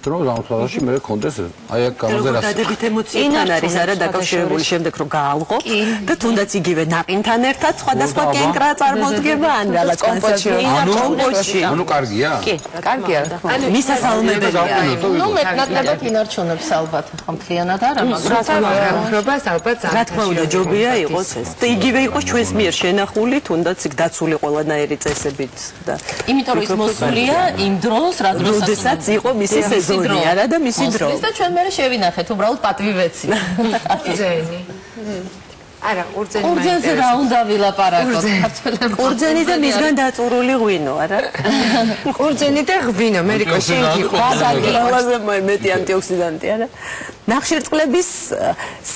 რომ ზამთარში მე კონდეს აი აქ გამაზე რა დადებით ემოციებთან არის არა დაკავშირებული შემდეგ რომ გაალღოთ და თუნდაც იგივე ნაყინთან ერთად სხვადასხვა კენკრა წარმოდგება ან რაღაც კომპოტში ანუ კარგია? კი, კარგია. ანუ მისასალმებელია. ნუ მეტნაკლებად ინარჩუნებს ალბათ ხო მთლიანად არა, მაგრამ რობას ალბათ რა თქმა უნდა ჯობია იყოს ეს. და იგივე იყოს ჩვენს მიერ შენახული, თუნდაც იქ დაცული ყველანაირი წესებით და იმიტომ რომ ის მოსულია იმ დროს, როდესაც იყო მისი სეზონი არა და მისი დრო. და ჩვენ მე შევინახეთ უბრალოდ პატვივეცი. ყურძენი. არა, ყურძენი მაინტერესებს. ყურძენზე რა უნდა ვილაპარაკოთ ქართველებმა? ყურძენი და მისგან დაწურული ღვინო, არა? ყურძენი და ღვინო, მერიკო შენკი ყველაზე მეტი ანტიოქსიდანტი, არა? ნახშირწყლების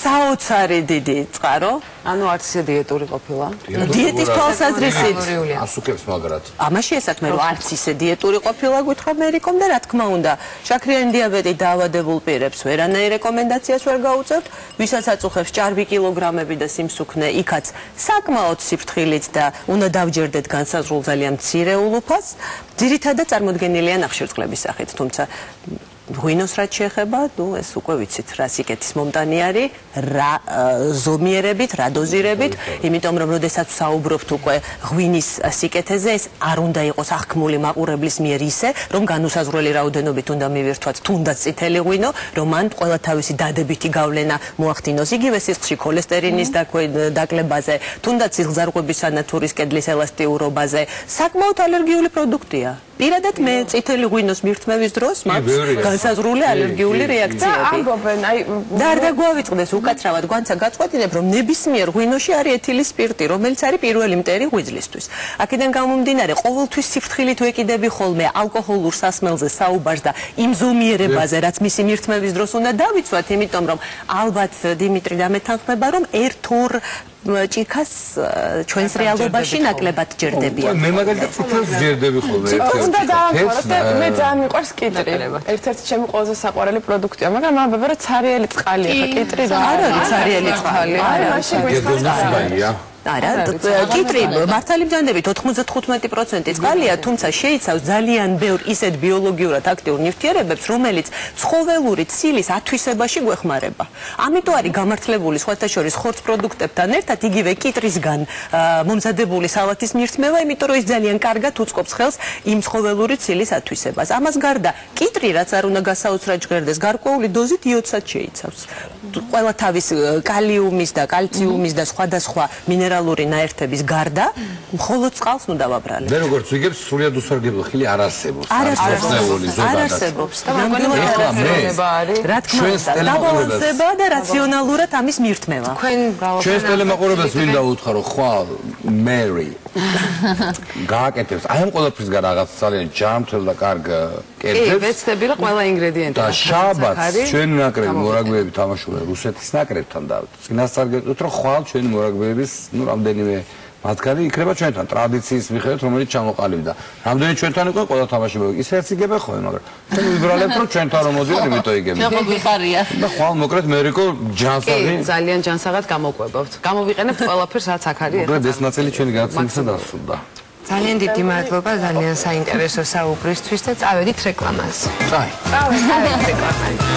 საოცარი დიდი წყარო. ანუ არც ისე დიეტური ყოფილა. დიეტის თვალსაზრისით. ასუქებს მაგრად. ამაში ესაქმე რომ არც ისე დიეტური ყოფილა გითხრა მერიკომ და რა თქმა უნდა, შაქრიანი დიაბეტით დაავადებულ პირებს ვერანაირ რეკომენდაციას ვერ გაუწევთ, ვისაც აწუხებს ჭარბი კილოგრამები და სიმსუქნე, იქაც საკმაოდ სიფრთხილით და უნდა დავჯერდეთ განსაზღვრულ ძალიან მცირე ულუფას, ძირითადად წარმოდგენილია ნახშირწყლების სახით, თუმცა ღვინოს რაც შეეხება, ეს უკვე ვიცით რა სიკეთის მომტანი არის, რა ზომიერებით, რა დოზირებით, იმიტომ რომ როდესაც საუბრობთ უკვე ღვინის სიკეთეზე, ეს არ უნდა იყოს აღქმული მაყურებლის მიერ ისე, რომ განუსაზღვრელი რაოდენობით უნდა მივირთვათ თუნდაც წითელი ღვინო, რომ მან ყველა თავისი დადებითი გავლენა მოახდინოს იგივე სისხლში ქოლესტერინის დაკლებაზე, თუნდაც სიხლძარღვების ანათურის კედლის ელასტიურობაზე, საკმაოდ ალერგიული პროდუქტია. პირადად მე წითელი ღვინოს მირთმევის დროს მაქვს განსაზღვრული ალერგიული რეაქციები. ამბობენ, და არ დაგვავიწყდეს უკაცრავად გვანცა გაწყვეტინებ, რომ ნებისმიერ ღვინოში არის ეთილის სპირტი, რომელიც არის პირველი მტერი ღვიძლისთვის. აქედან გამომდინარე, ყოველთვის სიფრთხილით ვეკიდები ხოლმე ალკოჰოლურ სასმელზე საუბარს და იმ ზომიერებაზე, რაც მისი მირთმევის დროს უნდა დავიცვათ, იმიტომ რომ ალბათ დიმიტრი დამეთანხმება, რომ ერთ-ორ ჭიქას ჩვენს რეალობაში ნაკლებად ჯერდებიან. მე მაგალითად წითელს ჯერდები ხოლმე. უნდა დაამთავროთ და მე ძალიან მიყვარს კიტრი. ერთ-ერთი ჩემი ყველაზე საყვარელი პროდუქტია, მაგრამ ამბობენ რომ ცარიელი წყალია, ხა კიტრი რა არის ცარიელი წყალი? არა, მაშინ გერდონისია. არა, კიტრი მართალი ბრძანდებით 95% წყალია, თუმცა შეიცავს ძალიან ბევრ ისეთ ბიოლოგიურად აქტიურ ნივთიერებებს, რომელიც ცხოველური ცილის ათვისებაში გვეხმარება. ამიტომ არის გამართლებული სხვათა შორის ხორცს პროდუქტებთან ერთად იგივე კიტრისგან მომზადებული სალათის მირთმევა, იმიტომ რომ ის ძალიან კარგად უწყობს ხელს იმ ცხოველური ცილის ათვისებას. ამას გარდა კიტრი, რაც არ უნდა გასაოცრად ჟღერდეს, გარკვეული დოზით იოდსაც შეიცავს. ყველა თავის კალიუმის და კალციუმის და სხვადასხვა მინერალური ნაერთების გარდა, მხოლოდ წყალს ნუ დავაბრალებ. მე როგორც ვიგებ, სრულიად უსარგებლო ხილი არ არსებობს. არ არსებობს. რა თქმა უნდა, დაბალანსება და რაციონალურად ამის მირთმევა. ჩვენს ტელემაყურებელს მინდა უთხრა, რომ ხვალ მერი გააკეთებს აი ამ ყველაფრისგან რაღაც ძალიან ჯანმრთელ და კარგ კერძებს. ვეცდები რა ყველა ინგრედიენტი. და შაბათს ჩვენი ნაკრები მორაგბეები თამაშობენ რუსეთის ნაკრებთან და წინასწარ გეტყვით, რომ ხვალ ჩვენი მორაგბეების, რამდენიმე მათგანი იქნება ჩვენთან ტრადიციის მიხედვით, რომელიც ჩამოყალიბდა. რამდენი ჩვენთან იყო ყველა თამაშობები. ისეც იგებენ ხოლმე, მაგრამ ჩვენ ვიბრალებთ, რომ ჩვენთან რომ მოდიან, იმიტომ იგებენ. ჩვენ გვიყარია. და ხვალ მოკლედ მერიკო ჯანსაღი. ძალიან ჯანსაღად გამოვყვებავთ. გამოვიყენებთ ყველაფერს, რაც აქ არის. მოკლედ ეს ნაწილი ჩვენი გადაცემისა დასრულდა. ძალიან დიდი მადლობა ძალიან საინტერესო საუბრისთვის და წავედით რეკლამაზე. წაი. წავედით რეკლამაზე.